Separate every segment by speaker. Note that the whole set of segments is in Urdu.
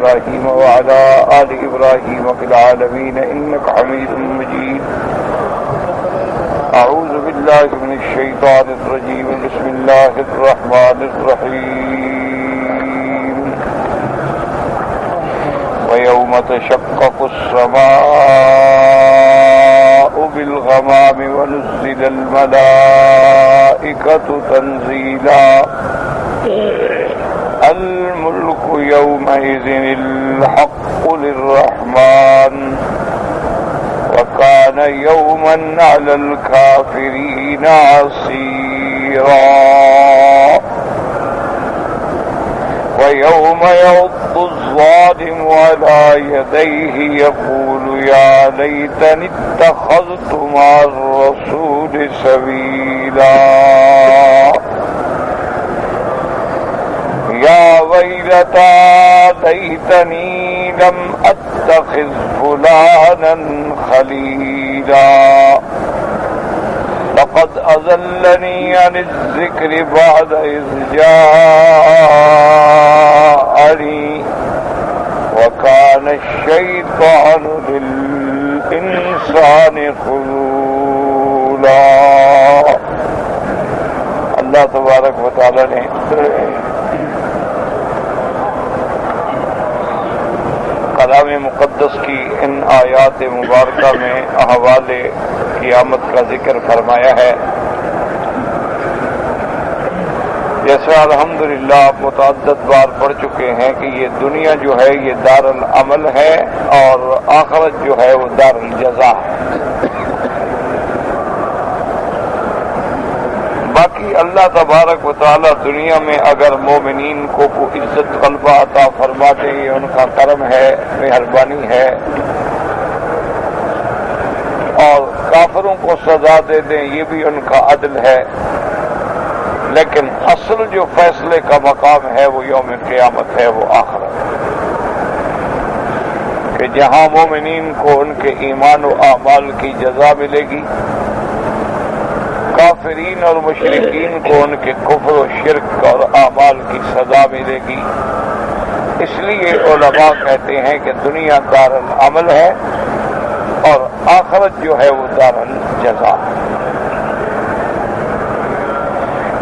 Speaker 1: إبراهيم وعلى آل إبراهيم في العالمين إنك حميد مجيد. أعوذ بالله من الشيطان الرجيم. بسم الله الرحمن الرحيم. ويوم تشقق السماء بالغمام ونزل الملائكة تنزيلا. الملك يومئذ الحق للرحمن وكان يوما على الكافرين عسيرا. ويوم يعض الظالم على يديه يقول يا ليتني اتخذت مع الرسول سبيلا. يا ويلتى ليتني لم أتخذ فلانا خليلا. لقد أضلني عن الذكر بعد إذ جاءني وكان الشيطان للإنسان خذولا. اللہ تبارک و تعالی نے کلام مقدس کی ان آیات مبارکہ میں احوال قیامت کا ذکر فرمایا ہے. جیسے الحمدللہ آپ متعدد بار پڑھ چکے ہیں کہ یہ دنیا جو ہے یہ دار العمل ہے اور آخرت جو ہے وہ دار الجزا ہے. باقی اللہ تبارک و تعالی دنیا میں اگر مومنین کو عزت غلبہ عطا فرما دیں یہ ان کا کرم ہے، مہربانی ہے، اور کافروں کو سزا دے دیں یہ بھی ان کا عدل ہے. لیکن اصل جو فیصلے کا مقام ہے وہ یوم قیامت ہے، وہ آخرت، کہ جہاں مومنین کو ان کے ایمان و اعمال کی جزا ملے گی، کافرین اور مشرکین کو ان کے کفر و شرک اور اعمال کی سزا ملے گی. اس لیے علماء کہتے ہیں کہ دنیا دار العمل ہے اور آخرت جو ہے وہ دار الجزا.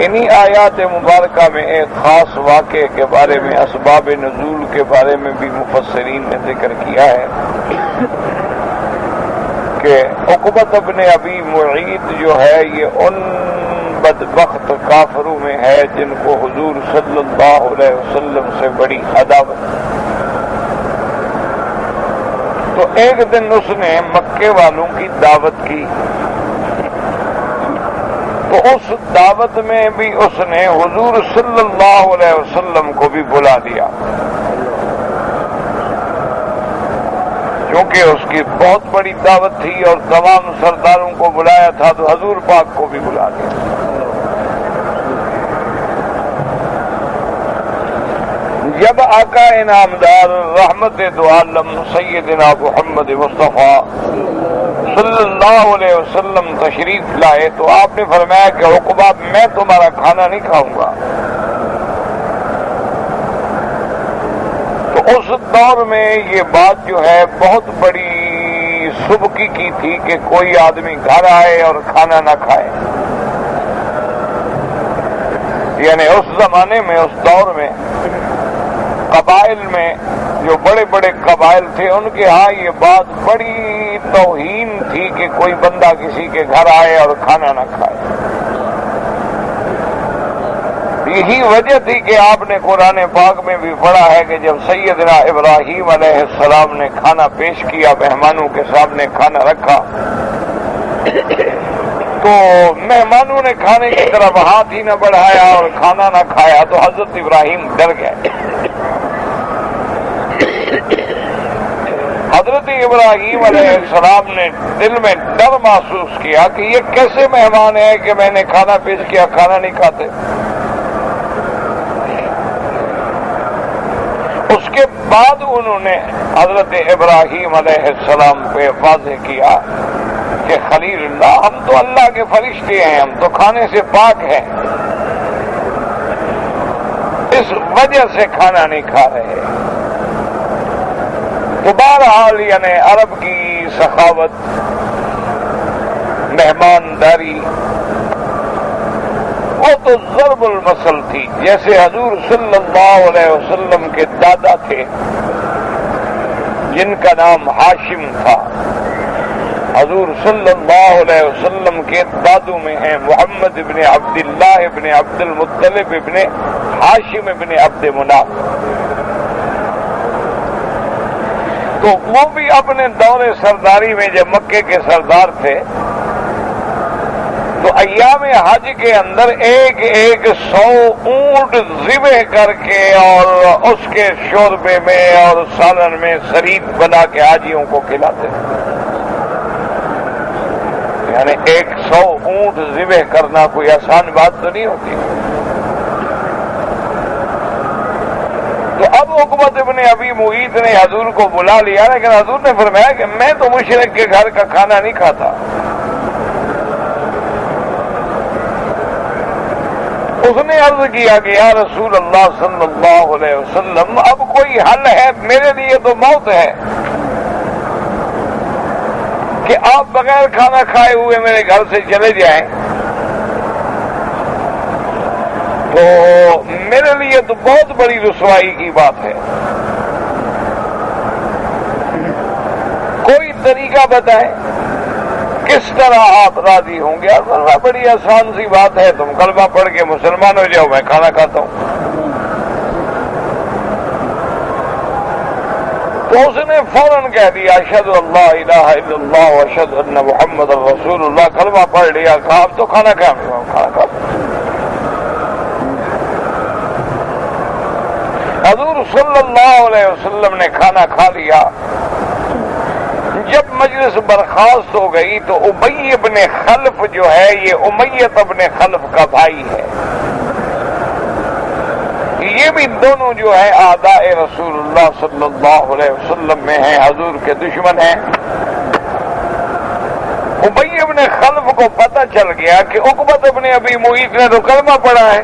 Speaker 1: انہی آیات مبارکہ میں ایک خاص واقعے کے بارے میں، اسباب نزول کے بارے میں بھی مفسرین نے ذکر کیا ہے کہ عقبۃ ابن ابی معیط جو ہے یہ ان بدبخت کافروں میں ہے جن کو حضور صلی اللہ علیہ وسلم سے بڑی عداوت. تو ایک دن اس نے مکے والوں کی دعوت کی، تو اس دعوت میں بھی اس نے حضور صلی اللہ علیہ وسلم کو بھی بلا دیا، کیونکہ اس کی بہت بڑی دعوت تھی اور تمام سرداروں کو بلایا تھا، تو حضور پاک کو بھی بلا دیا. جب آقا انعامدار رحمت دو عالم سیدنا محمد مصطفیٰ صلی اللہ علیہ وسلم تشریف لائے تو آپ نے فرمایا کہ عقبہ میں تمہارا کھانا نہیں کھاؤں گا. تو اس دور میں یہ بات جو ہے بہت بڑی سبکی کی تھی کہ کوئی آدمی گھر آئے اور کھانا نہ کھائے. یعنی اس زمانے میں، اس دور میں قبائل میں جو بڑے بڑے قبائل تھے ان کے ہاں یہ بات بڑی توہین تھی کہ کوئی بندہ کسی کے گھر آئے اور کھانا نہ کھائے. یہی وجہ تھی کہ آپ نے قرآن پاک میں بھی پڑھا ہے کہ جب سیدنا ابراہیم علیہ السلام نے کھانا پیش کیا، مہمانوں کے سامنے کھانا رکھا، تو مہمانوں نے کھانے کی طرف ہاتھ ہی نہ بڑھایا اور کھانا نہ کھایا تو حضرت ابراہیم ڈر گئے. حضرت ابراہیم علیہ السلام نے دل میں ڈر محسوس کیا کہ یہ کیسے مہمان ہے کہ میں نے کھانا پیش کیا، کھانا نہیں کھاتے. اس کے بعد انہوں نے حضرت ابراہیم علیہ السلام پہ واضح کیا کہ خلیل اللہ، ہم تو اللہ کے فرشتے ہیں، ہم تو کھانے سے پاک ہیں، اس وجہ سے کھانا نہیں کھا رہے. بہرحال یعنی عرب کی سخاوت، مہمانداری، وہ تو ضرب المثل تھی. جیسے حضور صلی اللہ علیہ وسلم کے دادا تھے جن کا نام ہاشم تھا. حضور صلی اللہ علیہ وسلم کے دادوں میں ہیں محمد ابن عبداللہ ابن عبد المطلب ابن ہاشم ابن عبد مناف. تو وہ بھی اپنے دور سرداری میں جب مکے کے سردار تھے تو ایام حج کے اندر ایک 100 اونٹ ذبح کر کے اور اس کے شوربے میں اور سالن میں شریک بنا کے حاجیوں کو کھلاتے تھے. یعنی 100 اونٹ ذبح کرنا کوئی آسان بات تو نہیں ہوتی. تو اب عقبہ ابن ابی معیط نے حضور کو بلا لیا، لیکن حضور نے فرمایا کہ میں تو مشرک کے گھر کا کھانا نہیں کھاتا. اس نے عرض کیا کہ یا رسول اللہ صلی اللہ علیہ وسلم اب کوئی حل ہے؟ میرے لیے تو موت ہے کہ آپ بغیر کھانا کھائے ہوئے میرے گھر سے چلے جائیں. تو میرے لیے تو بہت بڑی رسوائی کی بات ہے. کوئی طریقہ بتائیں کس طرح آپ راضی ہوں گے؟ اور بڑی آسان سی بات ہے، تم کلمہ پڑھ کے مسلمان ہو جاؤ، میں کھانا کھاتا ہوں. تو اس نے فوراً کہہ دیا اشہد اللہ الہ الا اللہ واشہد ان محمد رسول اللہ. کلمہ پڑھ لیا، کہا اب تو کھانا کھاؤں. حضور صلی اللہ علیہ وسلم نے کھانا کھا لیا. جب مجلس برخاست ہو گئی تو ابی ابن خلف جو ہے یہ امیت ابن خلف کا بھائی ہے. یہ بھی دونوں جو ہے اعداء رسول اللہ صلی اللہ علیہ وسلم میں ہیں، حضور کے دشمن ہیں. ابی ابن خلف کو پتہ چل گیا کہ عقبہ ابن ابی معیط نے تو کلمہ پڑھا ہے.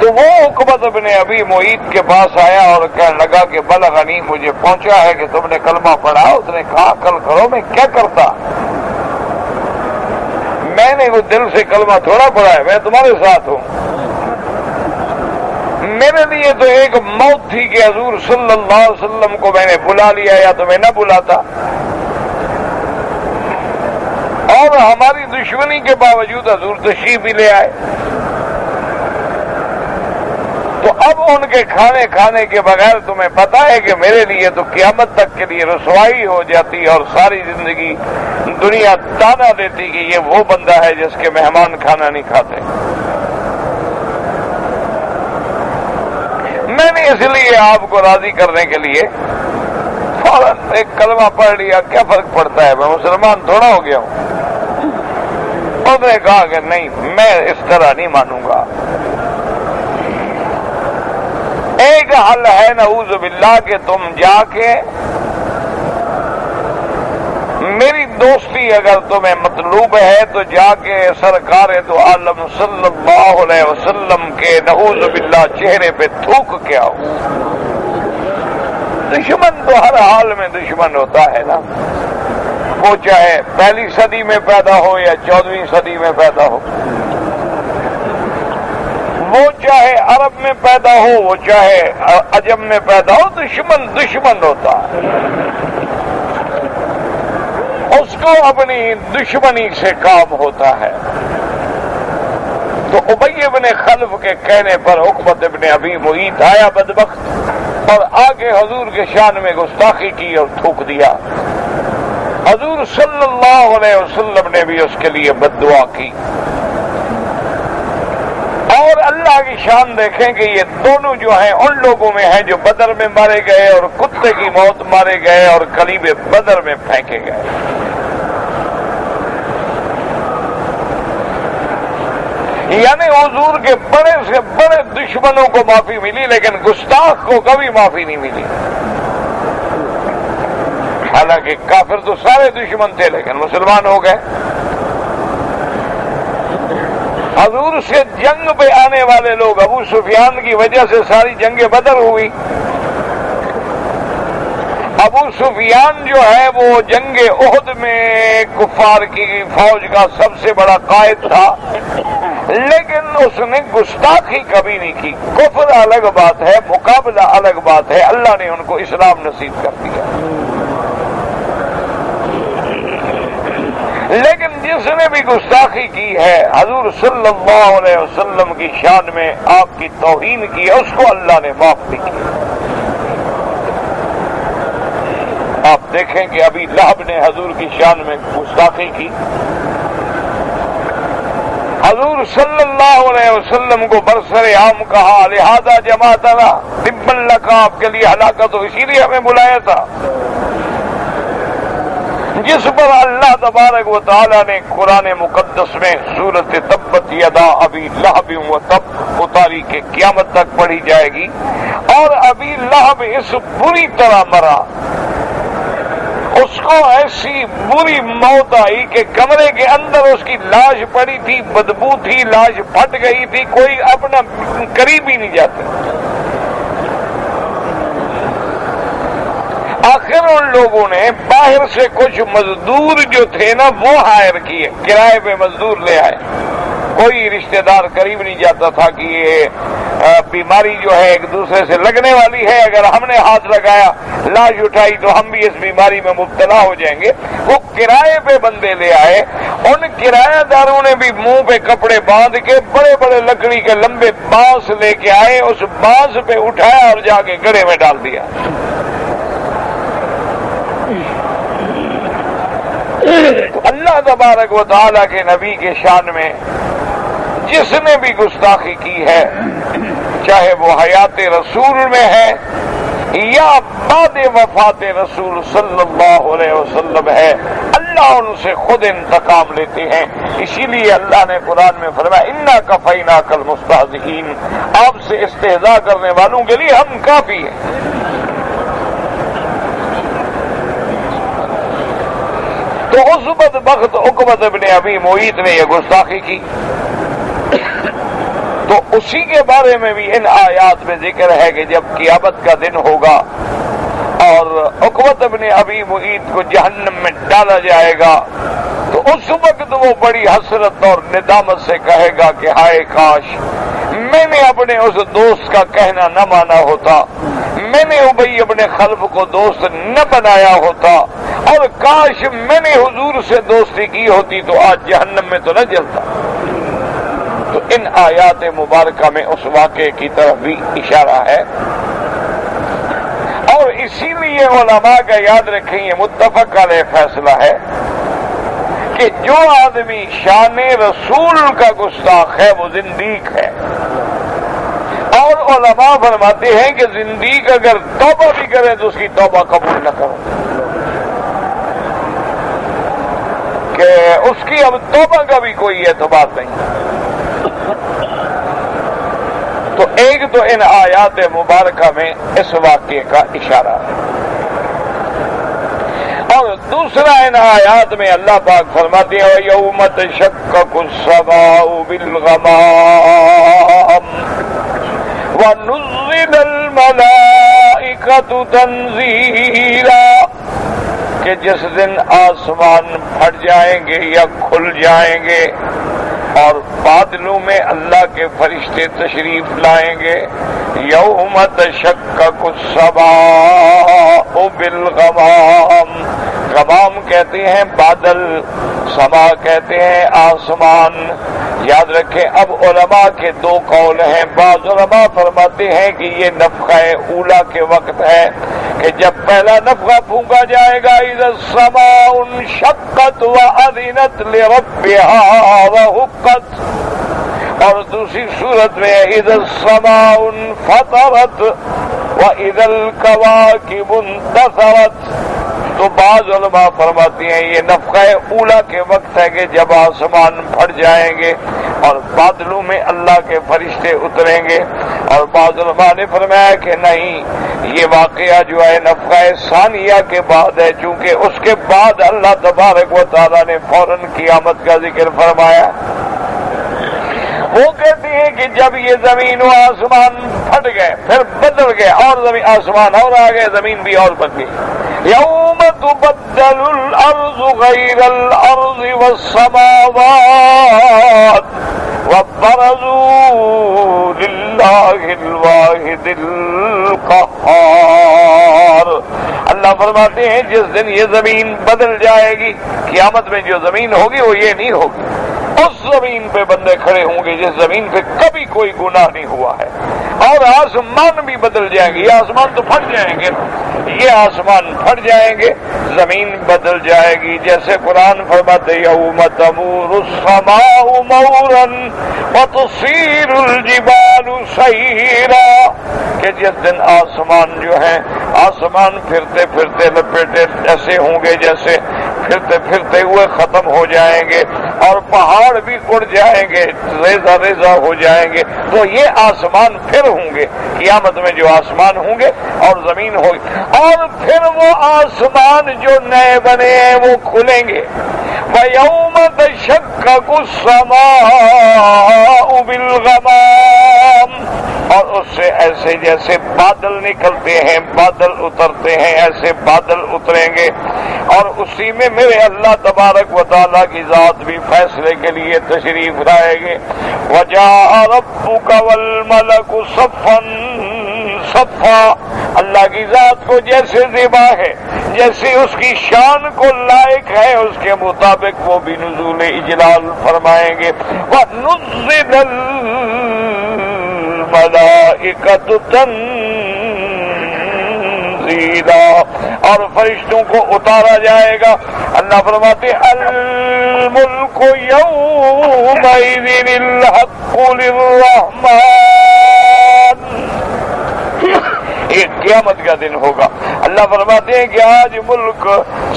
Speaker 1: تو وہ عقبہ ابن ابی معیط کے پاس آیا اور کہنے لگا کہ بلغنی، مجھے پہنچا ہے کہ تم نے کلمہ پڑھا. اس نے کہا کل کرو، میں کیا کرتا؟ میں نے وہ دل سے کلمہ تھوڑا پڑھا ہے، میں تمہارے ساتھ ہوں. میرے لیے تو ایک موت تھی کہ حضور صلی اللہ علیہ وسلم کو میں نے بلا لیا یا تمہیں نہ بلاتا. اور ہماری دشمنی کے باوجود حضور تشریف بھی لے آئے. تو اب ان کے کھانے کے بغیر تمہیں پتا ہے کہ میرے لیے تو قیامت تک کے لیے رسوائی ہو جاتی اور ساری زندگی دنیا تانا دیتی کہ یہ وہ بندہ ہے جس کے مہمان کھانا نہیں کھاتے. میں نے اس لیے آپ کو راضی کرنے کے لیے فوراً ایک کلمہ پڑھ لیا. کیا فرق پڑتا ہے، میں مسلمان تھوڑا ہو گیا ہوں. انہوں نے کہا کہ نہیں، میں اس طرح نہیں مانوں گا. ایک حل ہے نعوذ باللہ کہ تم جا کے میری دوستی اگر تمہیں مطلوب ہے تو جا کے سرکار تو عالم صلی اللہ علیہ وسلم کے نعوذ باللہ چہرے پہ تھوک کے آؤ. دشمن تو ہر حال میں دشمن ہوتا ہے نا، وہ چاہے پہلی صدی میں پیدا ہو یا 14ویں صدی میں پیدا ہو، وہ چاہے عرب میں پیدا ہو وہ چاہے عجم میں پیدا ہو، دشمن ہوتا ہے. اس کو اپنی دشمنی سے کام ہوتا ہے. تو ابی ابن خلف کے کہنے پر عقبہ ابن ابی معیط آیا بدبخت اور آگے حضور کے شان میں گستاخی کی اور تھوک دیا. حضور صلی اللہ علیہ وسلم نے بھی اس کے لیے بد دعا کی. اور اللہ کی شان دیکھیں کہ یہ دونوں جو ہیں ان لوگوں میں ہیں جو بدر میں مارے گئے اور کتے کی موت مارے گئے اور قلیب بدر میں پھینکے گئے. یعنی حضور کے بڑے سے بڑے دشمنوں کو معافی ملی لیکن گستاخ کو کبھی معافی نہیں ملی. حالانکہ کافر تو سارے دشمن تھے لیکن مسلمان ہو گئے. حضور سے جنگ پہ آنے والے لوگ، ابو سفیان کی وجہ سے ساری جنگ بدر ہوئی. ابو سفیان جو ہے وہ جنگ احد میں کفار کی فوج کا سب سے بڑا قائد تھا، لیکن اس نے گستاخی کبھی نہیں کی۔ کفر الگ بات ہے، مقابلہ الگ بات ہے، اللہ نے ان کو اسلام نصیب کر دیا۔ لیکن جس نے بھی گستاخی کی ہے، حضور صلی اللہ علیہ وسلم کی شان میں آپ کی توہین کی ہے، اس کو اللہ نے معاف نہیں کیا۔ آپ دیکھیں کہ ابھی لہب نے حضور کی شان میں گستاخی کی، حضور صلی اللہ علیہ وسلم کو برسر عام کہا، لہذا جماعتنا طب لک، آپ کے لیے ہلاکت ہو، اسی لیے ہمیں بلایا تھا۔ جس پر اللہ تبارک و تعالی نے قرآن مقدس میں سورۃ تبت یدا ابی لہب و تب اتاری کہ قیامت تک پڑھی جائے گی، اور ابی لہب اس بری طرح مرا، اس کو ایسی بری موت آئی کہ کمرے کے اندر اس کی لاش پڑی تھی، بدبو تھی، لاش پھٹ گئی تھی، کوئی اپنا قریب ہی نہیں جاتا۔ آخر ان لوگوں نے باہر سے کچھ مزدور جو تھے نا وہ ہائر کیے، کرائے پہ مزدور لے آئے۔ کوئی رشتہ دار قریب نہیں جاتا تھا کہ یہ بیماری جو ہے ایک دوسرے سے لگنے والی ہے، اگر ہم نے ہاتھ لگایا لاش اٹھائی تو ہم بھی اس بیماری میں مبتلا ہو جائیں گے۔ وہ کرائے پہ بندے لے آئے، ان کرایہ داروں نے بھی منہ پہ کپڑے باندھ کے بڑے بڑے لکڑی کے لمبے بانس لے کے آئے، اس بانس پہ اٹھایا اور جا کے گڑھے میں ڈال دیا۔ تو اللہ تبارک و تعالیٰ کے نبی کے شان میں جس نے بھی گستاخی کی ہے، چاہے وہ حیات رسول میں ہے یا بعد وفات رسول صلی اللہ علیہ وسلم ہے، اللہ ان سے خود انتقام لیتے ہیں۔ اسی لیے اللہ نے قرآن میں فرمایا انا کفیناک المستہزئین، آپ سے استہزاء کرنے والوں کے لیے ہم کافی ہیں۔ تو اس بدبخت عقبۃ ابن ابی معیط نے یہ گستاخی کی، تو اسی کے بارے میں بھی ان آیات میں ذکر ہے کہ جب قیامت کا دن ہوگا اور عقبۃ ابن ابی معیط کو جہنم میں ڈالا جائے گا، تو اس وقت وہ بڑی حسرت اور ندامت سے کہے گا کہ ہائے کاش میں نے اپنے اس دوست کا کہنا نہ مانا ہوتا، میں نے ابی ابن خلف کو دوست نہ بنایا ہوتا، اور کاش میں نے حضور سے دوستی کی ہوتی تو آج جہنم میں تو نہ جلتا۔ تو ان آیات مبارکہ میں اس واقعے کی طرف بھی اشارہ ہے، اور اسی لیے علماء کا یاد رکھیں یہ متفق علیہ فیصلہ ہے کہ جو آدمی شان رسول کا گستاخ ہے وہ زندیق ہے، اور علماء فرماتے ہیں کہ زندیق اگر توبہ بھی کرے تو اس کی توبہ قبول نہ کرو، کہ اس کی اب توبہ کا بھی کوئی اعتبار نہیں۔ تو ایک تو ان آیات مبارکہ میں اس واقعے کا اشارہ ہے، اور دوسرا ان آیات میں اللہ پاک فرماتے ہیں یوم تشقق السماء بالغمام ونزل الملائکۃ تنزیلا، کہ جس دن آسمان پھٹ جائیں گے یا کھل جائیں گے اور بادلوں میں اللہ کے فرشتے تشریف لائیں گے۔ یوم تشقق السماء بالغمام، غمام کہتے ہیں بادل، سما کہتے ہیں آسمان۔ یاد رکھیں اب علماء کے دو قول ہیں، بعض علماء فرماتے ہیں کہ یہ نفخہ اولا کے وقت ہے کہ جب پہلا نفخہ پھونکا جائے گا اذا السماء انشقت واذنت لربها وحقت، اور دوسری صورت میں اذا السماء انفطرت واذا الكواكب انتثرت۔ تو بعض علماء فرماتے ہیں یہ نفخہ اولا کے وقت ہے کہ جب آسمان پھٹ جائیں گے اور بادلوں میں اللہ کے فرشتے اتریں گے، اور بعض علماء نے فرمایا کہ نہیں، یہ واقعہ جو ہے نفخہ ثانیہ کے بعد ہے، چونکہ اس کے بعد اللہ تبارک و تعالیٰ نے فوراً قیامت کا ذکر فرمایا۔ وہ کہتے ہیں کہ جب یہ زمین و آسمان پھٹ گئے، پھر بدل گئے، اور زمین آسمان اور آ گئے، زمین بھی اور بن گئی، یوم تبدل الارض غیر الارض والسماوات وبرزوا للہ الواحد القہار. اللہ فرماتے ہیں جس دن یہ زمین بدل جائے گی، قیامت میں جو زمین ہوگی وہ یہ نہیں ہوگی. اس زمین پہ بندے کھڑے ہوں گے جس زمین پہ کبھی کوئی گناہ نہیں ہوا ہے. اور آسمان بھی بدل جائیں گے. یہ آسمان تو پھٹ جائیں گے، یہ آسمان پھٹ جائیں گے، زمین بدل جائے گی. جیسے قرآن فرماتے یوم تمور السماء مورا وتصیر الجبال سیرا، کہ جس دن آسمان جو ہے، آسمان پھرتے پھرتے لپیٹے ایسے ہوں گے جیسے پھرتے پھرتے ہوئے ختم ہو جائیں گے، اور پہاڑ بھی اڑ جائیں گے، ریزہ ریزہ ہو جائیں گے. تو یہ آسمان پھر ہوں گے قیامت میں، جو آسمان ہوں گے اور زمین ہوگی. اور پھر وہ آسمان جو نئے بنے ہیں وہ کھلیں گے. وَيَوْمَ تَشَقَّقُ السَّمَاءُ بِالْغَمَامِ، اور اس سے ایسے جیسے بادل نکلتے ہیں، بادل اترتے ہیں، ایسے بادل اتریں گے. اور اسی میں میرے اللہ تبارک و تعالیٰ کی ذات بھی فیصلے کے لیے تشریف لائے گے. وَجَاءَ رَبُّكَ وَالْمَلَكُ صَفًّا صَفًّا، اللہ کی ذات کو جیسے زیبا ہے، جیسے اس کی شان کو لائق ہے، اس کے مطابق وہ بھی نزول اجلال فرمائیں گے. وَنُزِّلَ الْمَلَائِكَةُ تنزیلا، اور فرشتوں کو اتارا جائے گا. اللہ فرماتے الملک یومئذ الحق للرحمن، ایک قیامت کا دن ہوگا. اللہ فرماتے ہیں کہ آج ملک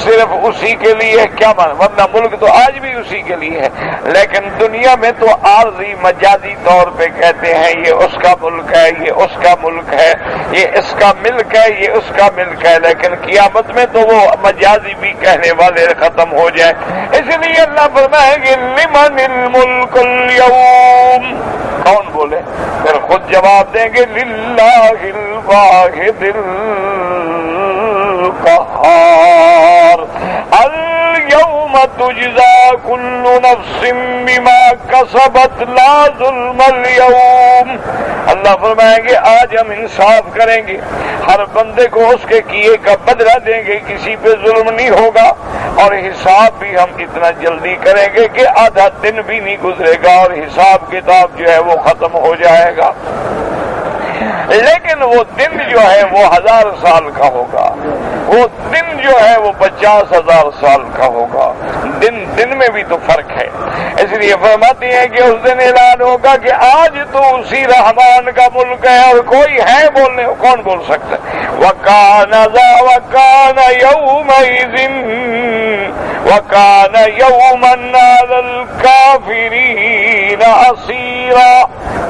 Speaker 1: صرف اسی کے لیے ہے. کیا مان، ورنہ ملک تو آج بھی اسی کے لیے ہے، لیکن دنیا میں تو عارضی مجازی طور پہ کہتے ہیں یہ اس کا ملک ہے، یہ اس کا ملک ہے، یہ اس کا ملک ہے، یہ اس کا ملک ہے. لیکن قیامت میں تو وہ مجازی بھی کہنے والے ختم ہو جائے. اس لیے اللہ فرمائیں گے لمن الملک اليوم، کون بولے؟ پھر خود جواب دیں گے للہ الواحد القہار. اليوم تجزا كل نفس بما كسبت لا ظلم اليوم. اللہ فرمائیں گے آج ہم انصاف کریں گے، ہر بندے کو اس کے کیے کا بدلہ دیں گے، کسی پہ ظلم نہیں ہوگا. اور حساب بھی ہم اتنا جلدی کریں گے کہ آدھا دن بھی نہیں گزرے گا اور حساب کتاب جو ہے وہ ختم ہو جائے گا. لیکن وہ دن جو ہے وہ 1000 سال کا ہوگا، وہ دن جو ہے وہ 50,000 سال کا ہوگا. دن میں بھی تو فرق ہے. اس لیے فرماتی ہیں کہ اس دن اعلان ہوگا کہ آج تو اسی رحمان کا ملک ہے، اور کوئی ہے بولنے، کون بول سکتا ہے؟ وَكَانَ يَوْمَئِذٍ وَكَانَ يَوْمًا عَلَى الْكَافِرِينَ عَسِيرًا.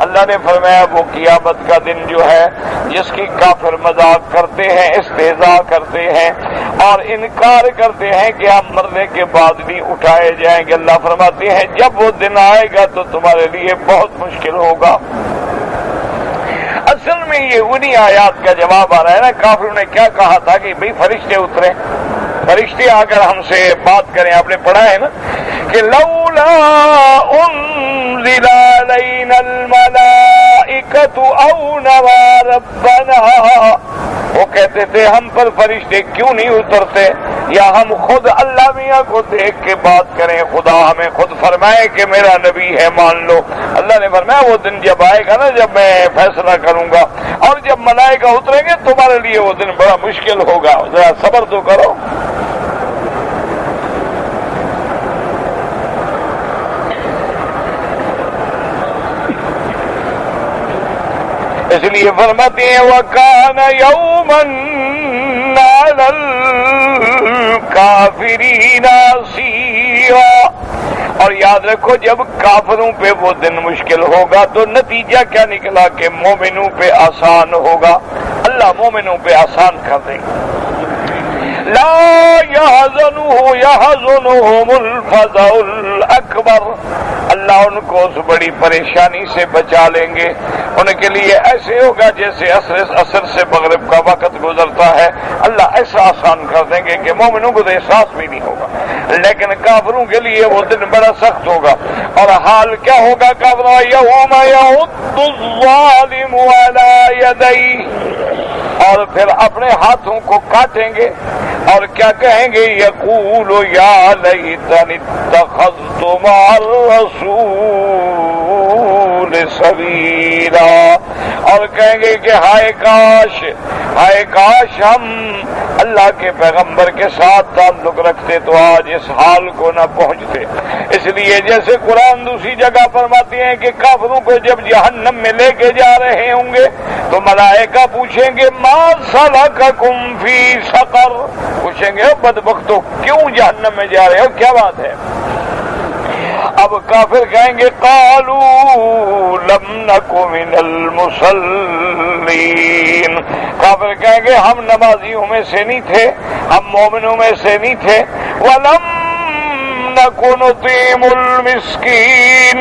Speaker 1: اللہ نے فرمایا وہ قیامت کا دن جو ہے جس کی کافر مذاق کرتے ہیں، استہزاء کرتے ہیں اور انکار کرتے ہیں کہ ہم مرنے کے بعد بھی اٹھائے جائیں گے. اللہ فرماتے ہیں جب وہ دن آئے گا تو تمہارے لیے بہت مشکل ہوگا. اصل میں یہ انہی آیات کا جواب آ رہا ہے نا. کافروں نے کیا کہا تھا کہ بھئی فرشتے اترے، فرشتے آ کر ہم سے بات کریں. آپ نے پڑھا ہے نا کہ لولا انزل علینا الملائکۃ او نرى ربنا، وہ کہتے تھے ہم پر فرشتے کیوں نہیں اترتے، یا ہم خود اللہ میاں کو دیکھ کے بات کریں، خدا ہمیں خود فرمائے کہ میرا نبی ہے مان لو. اللہ نے فرمایا وہ دن جب آئے گا نا، جب میں فیصلہ کروں گا اور جب ملائکہ اتریں گے تمہارے لیے وہ دن بڑا مشکل ہوگا. ذرا صبر تو کرو. اس لیے فرماتے ہیں وَكَانَ يَوْمًا عَلَى الْكَافِرِينَ عَسِيرًا. اور یاد رکھو جب کافروں پہ وہ دن مشکل ہوگا تو نتیجہ کیا نکلا کہ مومنوں پہ آسان ہوگا. اللہ مومنوں پہ آسان کر دے گا. لا يحزنهم الفزع الأكبر. اللہ ان کو اس بڑی پریشانی سے بچا لیں گے. ان کے لیے ایسے ہوگا جیسے عصر سے مغرب کا وقت گزرتا ہے. اللہ ایسا آسان کر دیں گے کہ مومنوں کو تو احساس بھی نہیں ہوگا. لیکن کافروں کے لیے وہ دن بڑا سخت ہوگا. اور حال کیا ہوگا کافروں؟ یوم یعض الظالم علی یدیہ، اور پھر اپنے ہاتھوں کو کاٹیں گے اور کیا کہیں گے؟ یقول یا لیتنی اتخذت مع الرسول سبیلا، اور کہیں گے کہ ہائے کاش ہم اللہ کے پیغمبر کے ساتھ تعلق رکھتے تو آج اس حال کو نہ پہنچتے. اس لیے جیسے قرآن دوسری جگہ فرماتے ہیں کہ کافروں کو جب جہنم میں لے کے جا رہے ہوں گے تو ملائکہ پوچھیں گے ما سلککم فی سقر، پوچھیں گے بدبختو کیوں جہنم میں جا رہے ہو، کیا بات ہے؟ اب کافر کہیں گے قالوا لم نک من المصلین، کافر کہیں گے ہم نمازیوں میں سے نہیں تھے، ہم مومنوں میں سے نہیں تھے. ولم نک نطعم المسکین،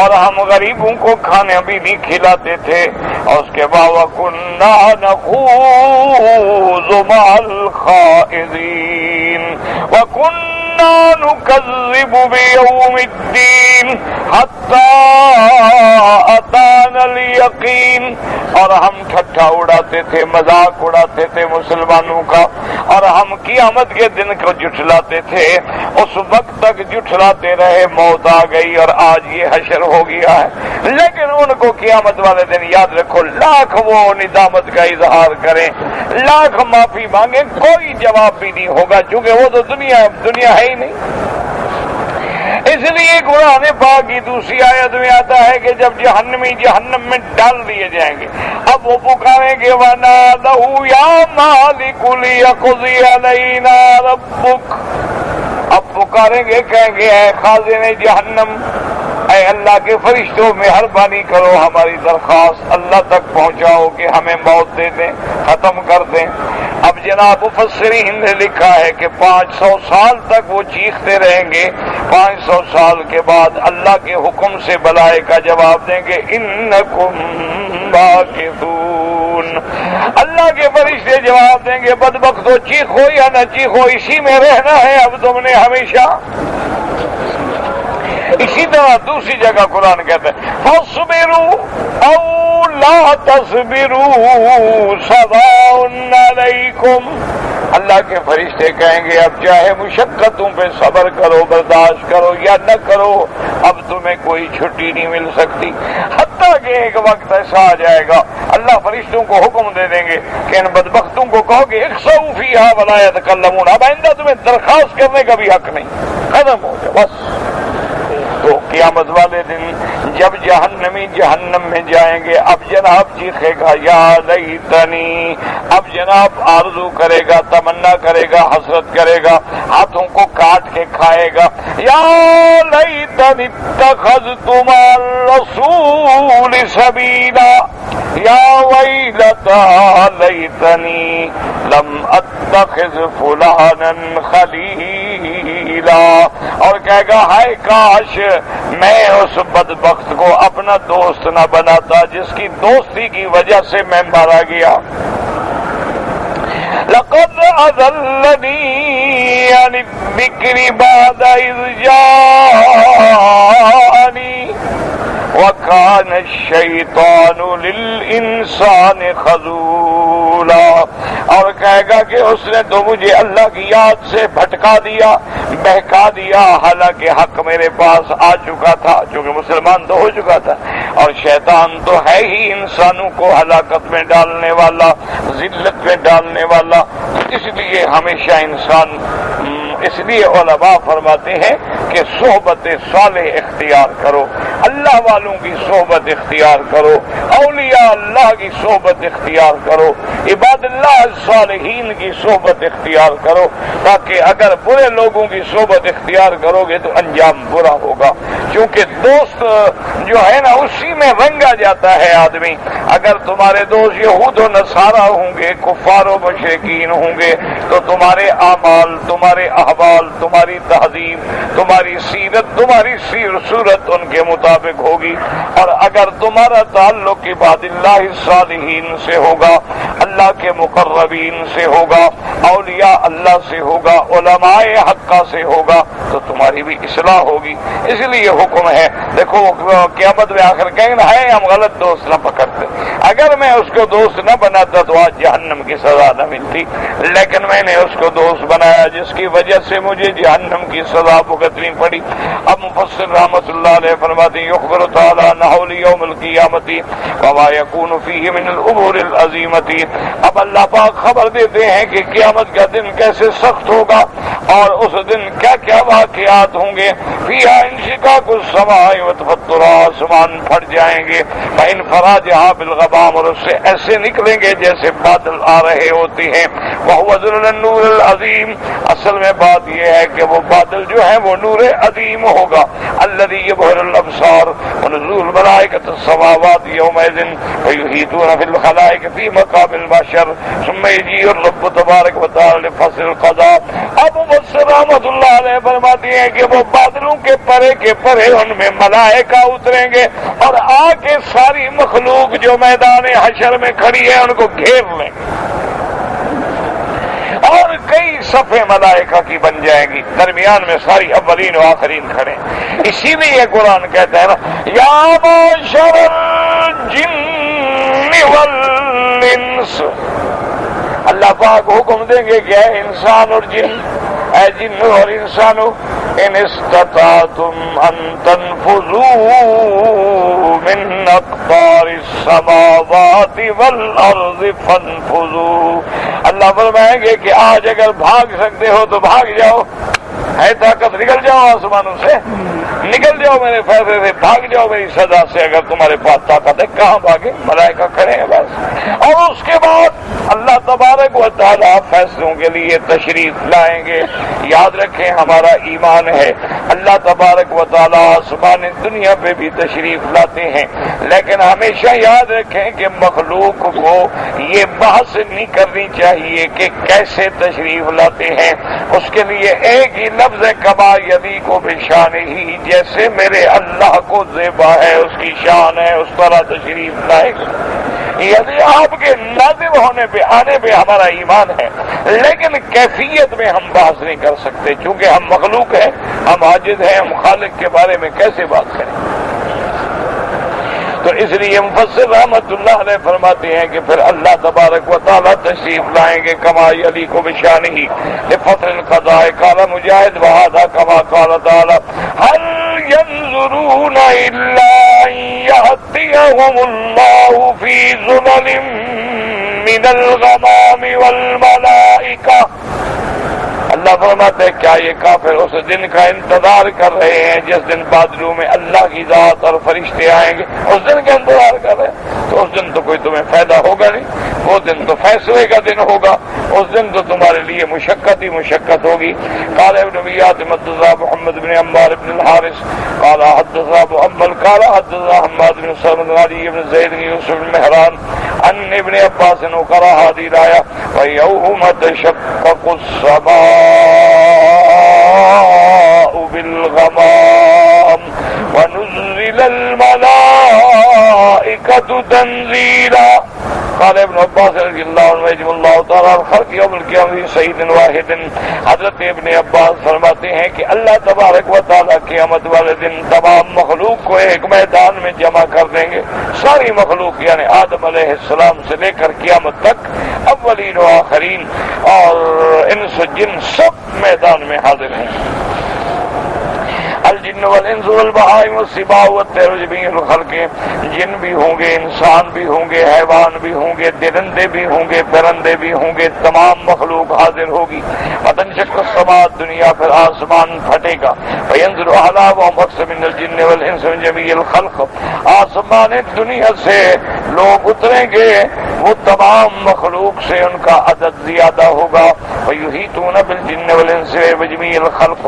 Speaker 1: اور ہم غریبوں کو کھانے بھی نہیں کھلاتے تھے. اور اس کے بعد وَكُنَّا نَخُوضُ مَعَ الْخَائِضِينَ وَكُنَّا نُكَذِّبُ بِيَوْمِ الدِّينِ حَتَّى أَتَانَا الْيَقِينُ، اور ہم ٹھٹھا اڑاتے تھے، مذاق اڑاتے تھے مسلمانوں کا، اور ہم قیامت کے دن کو جھٹلاتے تھے. اس وقت تک جھٹلاتے رہے، موت آ گئی اور آج یہ حشر ہو گیا ہے. لیکن ان کو قیامت والے دن یاد رکھو، لاکھ وہ ندامت کا اظہار کریں، لاکھ معافی مانگیں، کوئی جواب بھی نہیں ہوگا، چونکہ وہ تو دنیا ہے ہی نہیں. اس لیے قرآن پاک کی دوسری آیت میں آتا ہے کہ جب جہنمی جہنم میں ڈال دیے جائیں گے، اب وہ پکاریں گے وَنَادَوْا يَا مَالِكُ لِيَقْضِيَ عَلَيْنَا رَبُّكَ، اب پکاریں گے، کہیں گے اے خازن جہنم، اے اللہ کے فرشتوں مہربانی کرو ہماری درخواست اللہ تک پہنچاؤ کہ ہمیں موت دے دیں، ختم کر دیں. اب جناب مفسرین نے لکھا ہے کہ 500 سال تک وہ چیختے رہیں گے، 500 سال کے بعد اللہ کے حکم سے بلائے کا جواب دیں گے انکم ماکثون. اللہ کے فرشتے جواب دیں گے بدبختو چیخو یا نہ چیخو، اسی میں رہنا ہے اب تم نے ہمیشہ. اسی طرح دوسری جگہ قرآن کہتا ہے فاصبروا او لا تصبروا سواء علیکم، اللہ کے فرشتے کہیں گے اب چاہے مشقتوں پہ صبر کرو، برداشت کرو یا نہ کرو، اب تمہیں کوئی چھٹی نہیں مل سکتی. حتیٰ کہ ایک وقت ایسا آ جائے گا اللہ فرشتوں کو حکم دے دیں گے کہ ان بدبختوں کو کہو گے اخسؤوا فیہا ولا یتکلمون، اب آئندہ تمہیں درخواست کرنے کا بھی حق نہیں، ختم ہو گیا بس. تو قیامت والے دن جب جہنمی جہنم میں جائیں گے، اب جناب چیخے گا یا لیتنی، اب جناب آرزو کرے گا، تمنا کرے گا، حسرت کرے گا، ہاتھوں کو کاٹ کے کھائے گا یا لیتنی اتخذت مع الرسول سبیلا یا ویلتا لیتنی لم اتخذ فلانا خلیلا، اور کہے گا ہائے کاش میں اس بدبخت کو اپنا دوست نہ بناتا جس کی دوستی کی وجہ سے میں مارا گیا. لقد اضلنی عن الذکر بعد اذ جاءنی وَكَانَ الشَّيْطَانُ لِلْإِنسَانِ خَذُولًا، اور کہے گا کہ اس نے تو مجھے اللہ کی یاد سے بھٹکا دیا، بہکا دیا، حالانکہ حق میرے پاس آ چکا تھا، چونکہ مسلمان تو ہو چکا تھا. اور شیطان تو ہے ہی انسانوں کو ہلاکت میں ڈالنے والا، ذلت میں ڈالنے والا. اس لیے ہمیشہ انسان، اس لیے علماء فرماتے ہیں کہ صحبت صالح اختیار کرو، اللہ والوں کی صحبت اختیار کرو، اولیاء اللہ کی صحبت اختیار کرو، عباد اللہ الصالحین کی صحبت اختیار کرو، تاکہ اگر برے لوگوں کی صحبت اختیار کرو گے تو انجام برا ہوگا. کیونکہ دوست جو ہے نا اسی میں رنگا جاتا ہے آدمی. اگر تمہارے دوست یہود و نصارہ ہوں گے، کفار و مشرکین ہوں گے، تو تمہارے اعمال، تمہارے احوال، تمہاری تہذیب، تمہاری سیرت، تمہاری صورت ان کے مطابق ہوگی۔ اور اگر تمہارا تعلق عباد اللہ الصالحین سے ہوگا، اللہ کے مقربین سے ہوگا، اولیاء اللہ سے ہوگا، علماء حقہ سے ہوگا، تو تمہاری بھی اصلاح ہوگی۔ اس لیے حکم ہے، دیکھو قیامت میں آخر کہیں نا ہے ہم غلط دوست نہ پکڑتے، اگر میں اس کو دوست نہ بناتا تو آج جہنم کی سزا نہ ملتی، لیکن میں نے اس کو دوست بنایا جس کی وجہ سے مجھے جہنم کی سزا بھگتنی پڑی۔ اب مفسر رحمۃ اللہ علیہ فرماتے ہیں یخبر تعالی نحول یوم القیامت وما یکون فیہ من الامور العظیمۃ، اب اللہ پاک خبر دیتے ہیں کہ قیامت کا دن کیسے سخت ہوگا اور اس دن کیا کیا واقعات ہوں گے۔ فیہا انشقاق السماء وتفطر، آسمان پھٹ جائیں گے، فانفراجها بالغمام، اور اس سے ایسے نکلیں گے جیسے بادل آ رہے ہوتے ہیں۔ وهو ذل النور العظیم، اصل میں بات یہ ہے کہ وہ بادل جو ہے وہ نور عظیم ہوگا۔ الذي يبهر الابصار ونزول ملائکۃ السماوات یومئذ فیحیطون فی الخلائق فی مقام البشر ثم یجیء الرب تبارک وتعالی لفصل القضاء۔ اب مفسر رحمۃ اللہ علیہ فرماتے ہیں کہ وہ بادلوں کے پرے کے پرے ان میں ملائکہ اتریں گے اور آ کے ساری مخلوق جو میدان حشر میں کھڑی ہے ان کو گھیر لیں گے، اور کئی صفیں ملائکہ کی بن جائیں گی، درمیان میں ساری اولین و آخرین کھڑے۔ اسی لیے قرآن کہتا ہے نا یا معشر الجن والانس، اللہ پاک حکم دیں گے کہ اے انسان اور جن، اے جن اور انسانوں، ان استطعتم ان تنفذوا من اقطار السماوات والارض فانفذوا، اللہ فرمائیں گے کہ آج اگر بھاگ سکتے ہو تو بھاگ جاؤ، ہے طاقت نکل جاؤ آسمانوں سے، نکل جاؤ میرے فیصلے سے، بھاگ جاؤ میری سزا سے، اگر تمہارے پاس طاقت ہے۔ کہاں بھاگے؟ ملائکہ کھڑے ہیں بس۔ اور اس کے بعد اللہ تبارک و تعالیٰ فیصلوں کے لیے تشریف لائیں گے۔ یاد رکھیں ہمارا ایمان ہے اللہ تبارک و تعالیٰ آسمان دنیا پہ بھی تشریف لاتے ہیں، لیکن ہمیشہ یاد رکھیں کہ مخلوق کو یہ بحث نہیں کرنی چاہیے کہ کیسے تشریف لاتے ہیں، اس کے لیے ایک ہی لفظ ہے کما یلیق بشان ہی، جیسے میرے اللہ کو زیبا ہے اس کی شان ہے اس طرح تشریف لائے گا۔ یعنی آپ کے نازل ہونے پہ آنے پہ ہمارا ایمان ہے، لیکن کیفیت میں ہم بحث نہیں کر سکتے چونکہ ہم مخلوق ہیں، ہم عاجز ہیں، ہم خالق کے بارے میں کیسے بات کریں۔ تو اس لیے مفسر رحمۃ اللہ علیہ فرماتے ہیں کہ پھر اللہ تبارک و تعالیٰ تشریف لائیں گے کما یلیق بشانہ لفصل القضاء۔ قال مجاہد وہذا کما قال تعالی هل ينظرون الا ان يأتيهم الله في ظلل من الغمام والملائکہ۔ اللہ فرماتے ہیں کیا یہ کافر اس دن کا انتظار کر رہے ہیں جس دن بادلوں میں اللہ کی ذات اور فرشتے آئیں گے، اس دن کا انتظار کر رہے ہیں؟ تو اس دن تو کوئی تمہیں فائدہ ہوگا نہیں، وہ دن تو فیصلے کا دن ہوگا، اس دن تو تمہارے لیے مشقت ہی مشقت ہوگی۔ قال ابن میات حدثنا محمد بن عمار بن الحارث قال حدثنا محمد قال حدثنا حماد بن سلمة علی بن زید بن یوسف بن مہران عن ابن عباس وقرأ هذه الآية ويوم تشقق السماء بالغمام ونزل الملائكة تنزيلا۔ قال ابن عباس رضی اللہ عنہ یجب اللہ تعالیٰ الخلق یوم القیامت سعید واحد۔ حضرت ابن عباس فرماتے ہیں کہ اللہ تبارک و تعالیٰ قیامت والے دن تمام مخلوق کو ایک میدان میں جمع کر دیں گے، ساری مخلوق یعنی آدم علیہ السلام سے لے کر قیامت تک، اولین و آخرین اور انس و جن سب میدان میں حاضر ہیں۔ الجن والانس والبہائم والسباع والطیر جميع الخلق، جن بھی ہوں گے، انسان بھی ہوں گے، حیوان بھی ہوں گے، درندے بھی ہوں گے، پرندے بھی ہوں گے، تمام مخلوق حاضر ہوگی۔ وتنشق السماء، دنیا پھر آسمان پھٹے گا۔ فینظر اعلیٰ ومقص من الجن والانس من جميع الخلق، آسمان دنیا سے لوگ اتریں گے وہ تمام مخلوق سے ان کا عدد زیادہ ہوگا. وَيُحِيطُونَ بِالْجِنِّ وَالْإِنسِ وَجَمِيعِ الْخَلْقِ،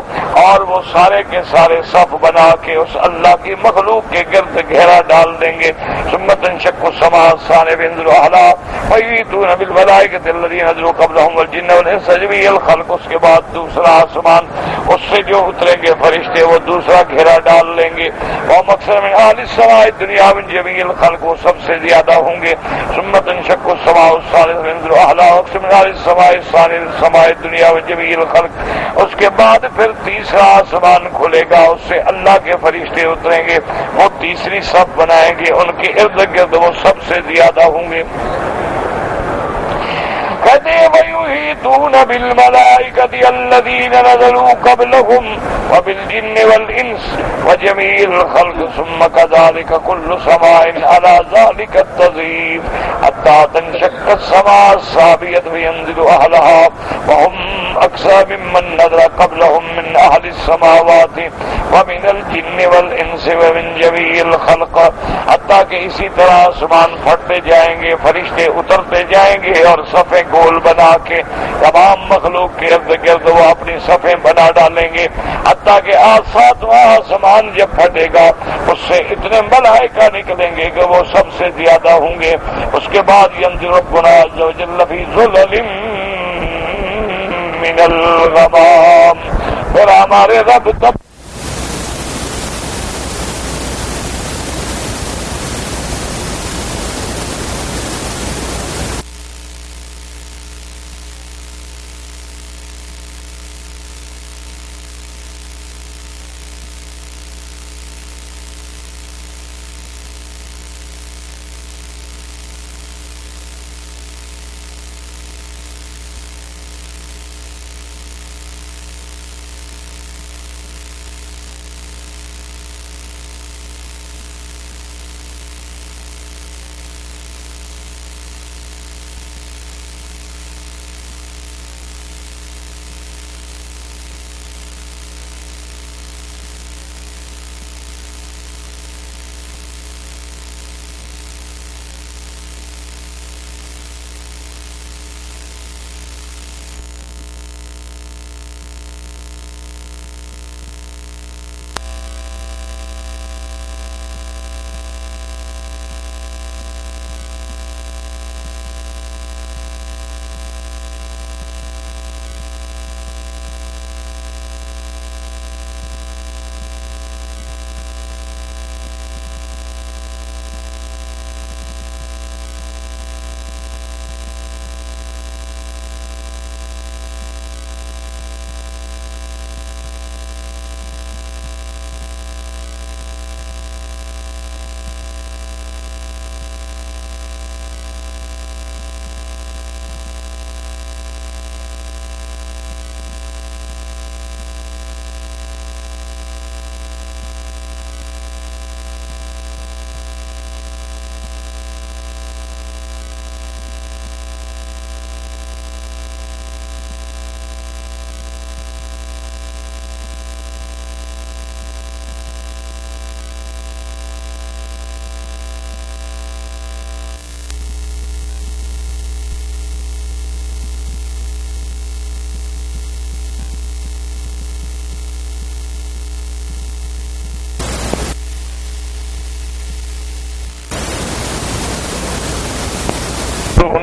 Speaker 1: اور وہ سارے کے سارے صف بنا کے اس اللہ کی مخلوق کے گرد گھیرا ڈال دیں گے. ثُمَّ تَنشَقُّ السَّمَاءُ الثَّانِيَةُ فَيَنزِلُ أَهْلُهَا وَيُحِيطُونَ بِالْمَلَائِكَةِ الَّذِينَ نَزَلُوا قَبْلَهُمْ وَالْجِنَّ وَالْإِنسَ جَمِيعَ الْخَلْقِ. اس کے بعد دوسرا آسمان، اس سے جو اتریں گے فرشتے وہ دوسرا گھیرا ڈال لیں گے. وَهُمْ أَكْثَرُ مِنْ أَهْلِ السَّمَاءِ الدُّنْيَا مِنْ جَمِيعِ الْخَلْقِ، وہ سب سے زیادہ ہوں گے. ثُمَّ تَنشَقُّ السَّمَاءُ الثَّالِثَةُ فَيَنزِلُ أَهْلُهَا وَأَكْثَرُ مِنْ أَهْلِ السَّمَاءِ الثَّانِيَةِ السَّمَاءِ الدُّنْيَا مِنْ جَمِيعِ الْخَلْقِ. اس کے بعد پھر تیسرا آسمان کھلے گا، اس سے اللہ کے فرشتے اتریں گے، وہ تیسری صف بنائیں گے، ان کے ارد گرد وہ سب سے زیادہ ہوں گے. کہتے ہیں وَيُحِيطُونَ بِالْمَلَائِكَةِ الَّذِينَ نَزَلُوا قَبْلَهُمْ وَبِالْجِنِّ وَالْإِنسِ وَجَمِيعِ الْخَلْقِ ثُمَّ كَذَلِكَ كُلُّ سَمَاءٍ عَلَى ذَلِكَ التَّرْتِيبِ حَتَّى تَنشَقَّ السَّمَاءُ السَّابِعَةُ فَيَنزِلُ أَهْلُهَا وَهُمْ أَكْثَرُ مِمَّنْ نَزَلَ قَبْلَهُم مِّنْ أَهْلِ السَّمَاوَاتِ وَمِنَ الْجِنِّ وَالْإِنسِ وَمِنْ جَمِيعِ الْخَلْقِ. حتیٰ کہ اسی طرح آسمان پھٹتے جائیں گے، فرشتے اترتے جائیں گے، اور صفیں گول بنا کے تمام مخلوق کے ارد گرد وہ اپنی صفیں بنا ڈالیں گے. حتیٰ کہ ساتواں آسمان جب پھٹے گا اس سے اتنے ملائکہ نکلیں گے کہ وہ سب سے زیادہ ہوں گے. اس کے بعد ينزل ربنا عز وجل في ظلل من الغمام، پھر ہمارے رب تب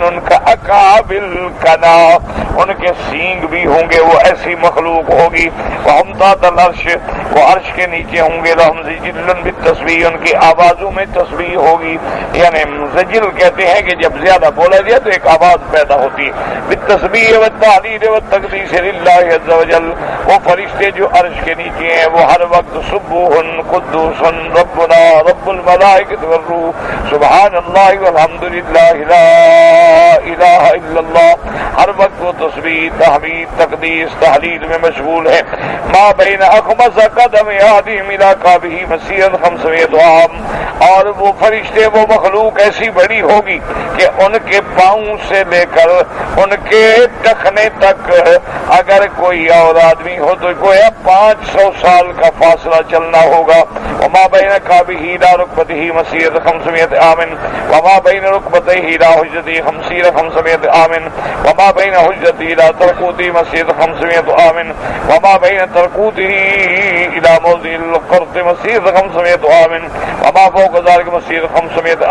Speaker 1: ان کا اکابل کنا، ان کے سینگ بھی ہوں گے، وہ ایسی مخلوق ہوگی. وہم تحت العرش، وہ عرش کے نیچے ہوں گے. لہم زجل بالتسبیح، ان کی آوازوں میں تسبیح ہوگی. یعنی زجل کہتے ہیں کہ جب زیادہ بولا جائے تو ایک آواز پیدا ہوتی ہے. بالتسبیح والتحلیل والتقدیس للہ عز وجل. وہ فرشتے جو عرش کے نیچے ہیں وہ ہر وقت سبوح قدوس ربنا رب الملائکۃ والروح سبحان اللہ والحمد للہ لا الہ الا اللہ، ہر وقت وہ تسبیح تحمید تقدیس تحلیل میں مشغول ہے. ما بین اخمص قدم احدہم الی قابہ مسیرۃ 500 عام، اور وہ فرشتے وہ مخلوق ایسی بڑی ہوگی کہ ان کے پاؤں سے لے کر ان کے ٹخنے تک اگر کوئی اور آدمی ہو تو گویا 500 سال کا فاصلہ چلنا ہوگا. وما بین کعبہ الی رکبتہ مسیرۃ 500 عام وما بین رکبتہ الی حجرتہ 500 عام وما بین حجرتہ الی ترقوتہ مسیرۃ 500 عام وما بین ترقوتہ الی موضع القرط مسیرۃ 500 عام وما فوق ذلك مسیرۃ 500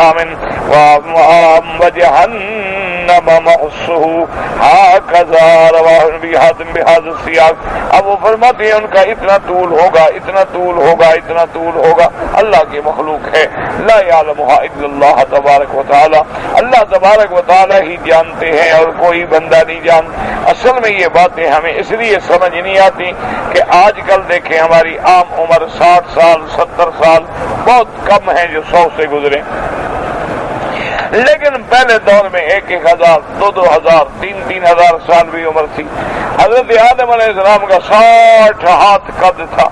Speaker 1: عام وجہنم مأصه هكذا رواه ابن حاتم بهذا السياق. اب وہ فرماتے ہیں ان کا اتنا طول ہوگا اتنا طول ہوگا اتنا طول ہوگا. اللہ کی مخلوق ہے لا يعلمها الا اللہ تبارک و تعالی. اللہ تبارک و تعالی ہی جانتے ہیں اور کوئی بندہ نہیں جانتا. اصل میں یہ باتیں ہمیں اس لیے سمجھ نہیں آتی کہ آج کل دیکھیں ہماری عام عمر 60 سال 70 سال بہت کم ہیں جو 100 سے گزرے، لیکن پہلے دور میں 1,000 2,000 3,000 سال بھی عمر تھی. حضرت آدم علیہ السلام کا 60 ہاتھ قد تھا.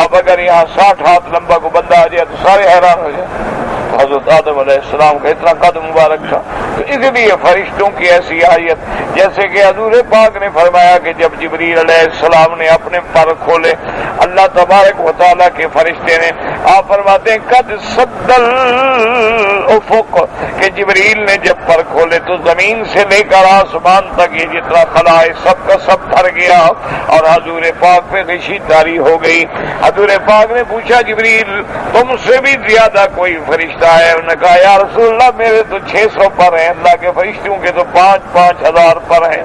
Speaker 1: اب اگر یہاں 60 ہاتھ لمبا کو بندہ آ جائے تو سارے حیران ہو جائیں. حضرت آدم علیہ السلام کا اتنا قد مبارک تھا. تو اس لیے فرشتوں کی ایسی آیت جیسے کہ حضور پاک نے فرمایا کہ جب جبریل علیہ السلام نے اپنے پر کھولے اللہ تبارک و تعالیٰ کے فرشتے نے، آپ فرماتے ہیں قد سدل افق، کہ جبریل نے جب پر کھولے تو زمین سے لے کر آسمان تک یہ جتنا خلا ہے سب کا سب بھر گیا اور حضور پاک پہ غشی طاری ہو گئی. حضور پاک نے پوچھا جبریل تم سے بھی زیادہ کوئی فرشتہ ہے؟ انہوں نے کہا یا رسول اللہ میرے تو 600 پر ہیں، اللہ کے فرشتوں کے تو 5,000 پر ہیں.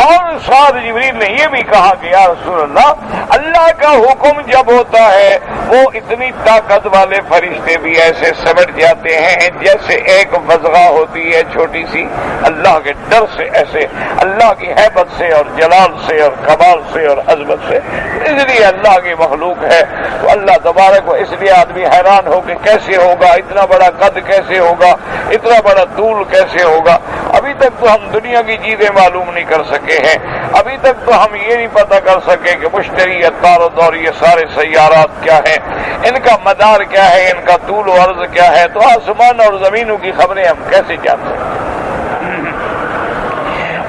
Speaker 1: اور ساتھ جبریل نے یہ بھی کہا کہ یا رسول اللہ اللہ کا حکم جب ہوتا ہے وہ اتنی طاقت والے فرشتے بھی ایسے سمٹ جاتے ہیں جیسے ایک وزغہ ہوتی ہے چھوٹی سی، اللہ کے ڈر سے، ایسے اللہ کی ہیبت سے اور جلال سے اور کمال سے اور عظمت سے. اس لیے اللہ کی مخلوق ہے تو اللہ تبارک کو اس لیے آدمی حیران ہو کہ کیسے ہوگا، اتنا بڑا قد کیسے ہوگا، اتنا بڑا طول کیسے ہوگا. ابھی تک تو ہم دنیا کی چیزیں معلوم نہیں کر سکے ہیں، ابھی تک تو ہم یہ نہیں پتہ کر سکے کہ مشتری عطارد اور یہ سارے سیارات کیا ہیں، ان کا مدار کیا ہے، ان کا طول و عرض کیا ہے. تو آسمان اور زمینوں کی خبریں ہم کیسے جانتے ہیں؟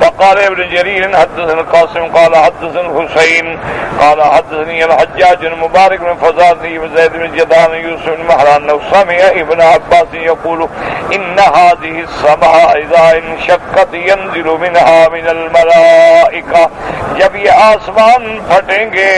Speaker 1: وقال ابن جرير حدثنا القاسم قال حدثنا الحسين قال حدثني الحجاج المبارك بن فضال وزيد بن جدعان يوسف بن مهران سمع ابن عباس يقول ان هذه السماء اذا انشقت ينزل منها من الملائكه. جب یہ آسمان پھٹیں گے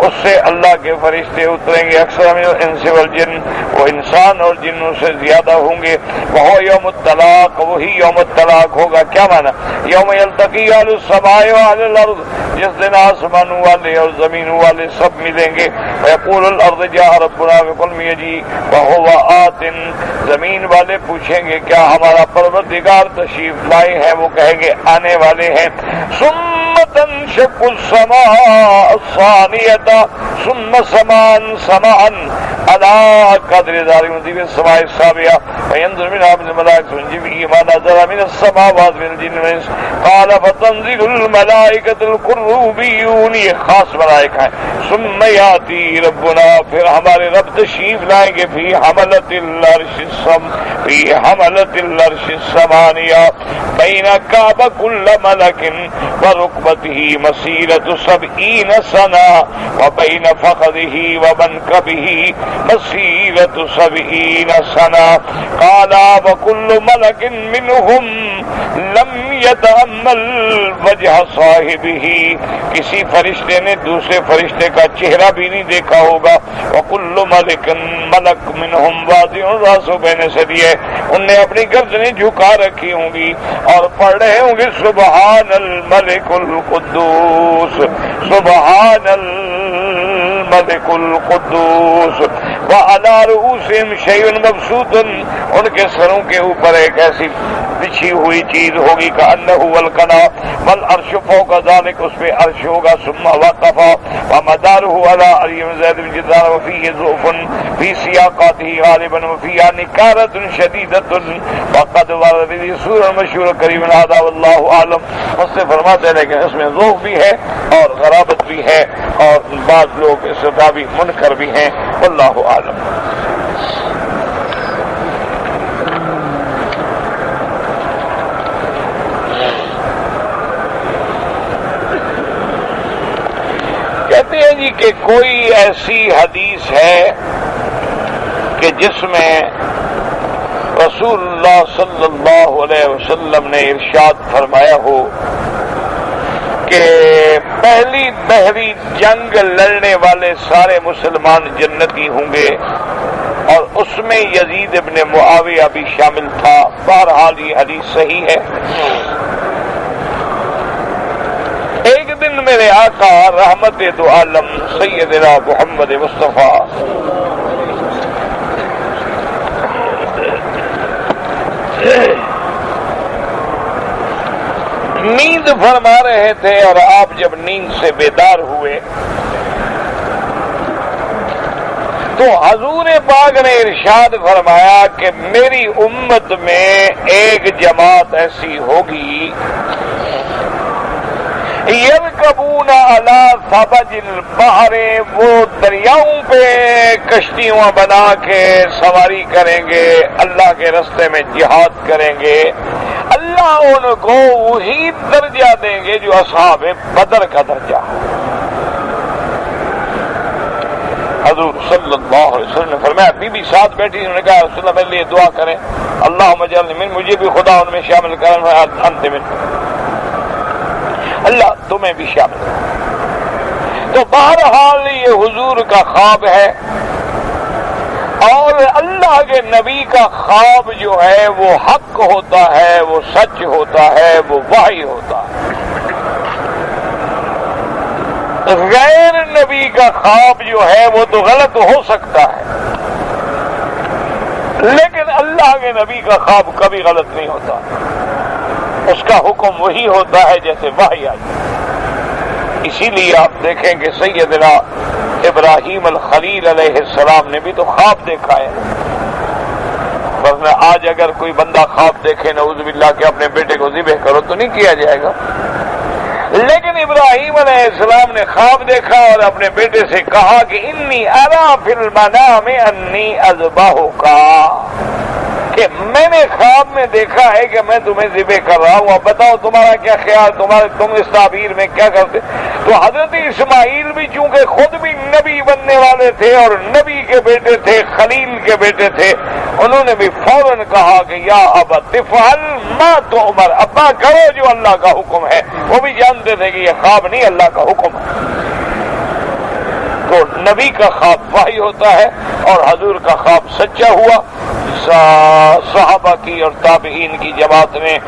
Speaker 1: اس سے اللہ کے فرشتے اتریں گے. اکثر من الانس والجن، وہ انسان اور جنوں سے زیادہ ہوں گے. وہ یوم الطلاق، وہی یوم الطلاق ہوگا. کیا معنی؟ یوم یلتقی اہل السماء واہل الارض، جس دن آسمانوں والے اور زمینوں والے سب ملیں گے. ویقول الارض جاء ربنا بقلم یجی وهو آت، زمین والے پوچھیں گے کیا ہمارا پروردگار تشریف لائے ہیں؟ وہ کہیں گے آنے والے ہیں. ثم تنشق السماء الثانية ثم سمان سماعا على قدر ذلك نصيب السماء السابعة فينزل منها من الملائكة والجن ما نزل من السماوات من الجن والإنس. قال فتنزل الملائكة الكروبيون، یہ خاص ملائکہ ہیں. ثم يأتي ربنا، پھر ہمارے رب تشریف لائیں گے فی حملة العرش فی حملة العرش الثمانية بين كعب كل ملك وركبته مسيرة 70 سنة وبين فخذه ومنكبه مسيرة 70 سنة. قال وكل ملك منهم لم يتأمل وجه صاحبه، کسی فرشتے نے دوسرے فرشتے کا چہرہ بھی نہیں دیکھا ہوگا. وكل ملک منهم واضع راسه بين ثدييه، ان نے اپنی گردنیں جھکا رکھی ہوں گی اور پڑھ رہے ہوں گے سبحان الملک القدوس سبحان الملک القدوس. وعلى رؤوسهم شيء مبسوط، ان کے سروں کے اوپر ایک ایسی بچھی ہوئی چیز ہوگی كأنه والقنا والعرش فوق ذلك، اس پہ عرش ہوگا. ثم وقف ومداره على علي بن زيد بن جدعان وفيه ضعف في سياقاته غالبا وفيها نكارة شديدة وقد ورد في سورة مشهورة قريب هذا والله اعلم. اس سے فرماتے ہیں لیکن اس میں ضعف بھی ہے اور غرابت بھی ہے اور بعض لوگ اس راوی منکر بھی ہیں، واللہ اعلم۔ کہتے ہیں جی کہ کوئی ایسی حدیث ہے کہ جس میں رسول اللہ صلی اللہ علیہ وسلم نے ارشاد فرمایا ہو کہ پہلی بحری جنگ لڑنے والے سارے مسلمان جنتی ہوں گے، اور اس میں یزید ابن معاویہ بھی شامل تھا۔ بہرحال یہ حدیث صحیح ہے۔ ایک دن میرے آقا رحمت دو عالم سیدنا محمد مصطفیٰ نیند فرما رہے تھے، اور آپ جب نیند سے بیدار ہوئے تو حضور پاک نے ارشاد فرمایا کہ میری امت میں ایک جماعت ایسی ہوگی یرکبون علی ثبج البحر، وہ دریاؤں پہ کشتیاں بنا کے سواری کریں گے، اللہ کے راستے میں جہاد کریں گے، اللہ ان کو وہی درجہ دیں گے جو اصحاب بدر کا درجہ۔ حضور صلی اللہ علیہ وسلم نے فرمایا، بی بی ساتھ بیٹھی، انہوں نے کہا رسول اللہ میرے لیے دعا کریں، اللہم اجعلنی من، مجھے بھی خدا ان میں شامل کریں، انت من، اللہ تمہیں بھی شامل کریں۔ تو بہرحال یہ حضور کا خواب ہے، اور اللہ کے نبی کا خواب جو ہے وہ حق ہوتا ہے، وہ سچ ہوتا ہے، وہ وحی ہوتا ہے۔ غیر نبی کا خواب جو ہے وہ تو غلط ہو سکتا ہے، لیکن اللہ کے نبی کا خواب کبھی غلط نہیں ہوتا، اس کا حکم وہی ہوتا ہے جیسے وحی آئی۔ اسی لیے آپ دیکھیں کہ سیدنا ابراہیم الخلیل علیہ السلام نے بھی تو خواب دیکھا ہے، ورنہ آج اگر کوئی بندہ خواب دیکھے نعوذ باللہ کہ اپنے بیٹے کو ذبح کرو تو نہیں کیا جائے گا، لیکن ابراہیم علیہ السلام نے خواب دیکھا اور اپنے بیٹے سے کہا کہ انی ارا فی المنام انی اذبحک، کہ میں نے خواب میں دیکھا ہے کہ میں تمہیں ذبح کر رہا ہوں، اب بتاؤ تمہارا کیا خیال، تم اس تعبیر میں کیا کرتے؟ تو حضرت اسماعیل بھی چونکہ خود بھی نبی بننے والے تھے اور نبی کے بیٹے تھے، خلیل کے بیٹے تھے، انہوں نے بھی فوراً کہا کہ یا ابت افعل ما تؤمر، ابا کرو جو اللہ کا حکم ہے۔ وہ بھی جانتے تھے کہ یہ خواب نہیں اللہ کا حکم ہے۔ تو نبی کا خواب وحی ہوتا ہے، اور حضور کا خواب سچا ہوا صحابہ کی اور تابعین کی جماعت میں۔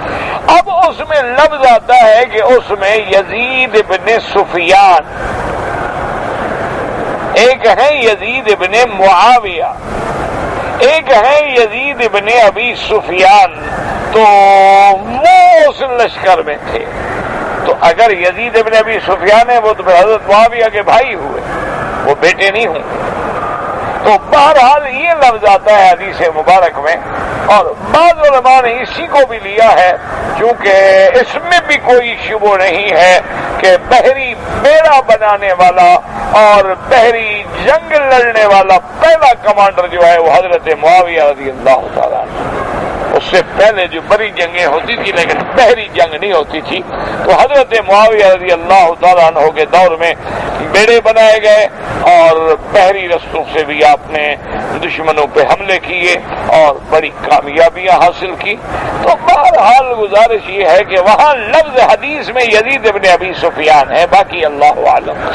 Speaker 1: اب اس میں لفظ آتا ہے کہ اس میں یزید ابن سفیان، ایک ہے یزید ابن معاویہ، ایک ہے یزید ابن ابی سفیان، تو وہ اس لشکر میں تھے۔ تو اگر یزید ابن ابی سفیان ہے وہ تو حضرت معاویہ کے بھائی ہوئے، وہ بیٹے نہیں ہوں۔ تو بہرحال یہ لفظ آتا ہے حدیث مبارک میں، اور بعض علماء نے اسی کو بھی لیا ہے، کیونکہ اس میں بھی کوئی شبہ نہیں ہے کہ بحری بیڑا بنانے والا اور بحری جنگ لڑنے والا پہلا کمانڈر جو ہے وہ حضرت معاویہ رضی اللہ تعالیٰ عنہ۔ اس سے پہلے جو بڑی جنگیں ہوتی تھی لیکن بحری جنگ نہیں ہوتی تھی، تو حضرت معاویہ رضی اللہ تعالیٰ عنہ کے دور میں بیڑے بنائے گئے، اور بحری رستوں سے بھی آپ نے دشمنوں پہ حملے کیے اور بڑی کامیابیاں حاصل کی۔ تو بہرحال گزارش یہ ہے کہ وہاں لفظ حدیث میں یزید ابن ابی سفیان ہے، باقی اللہ عالم۔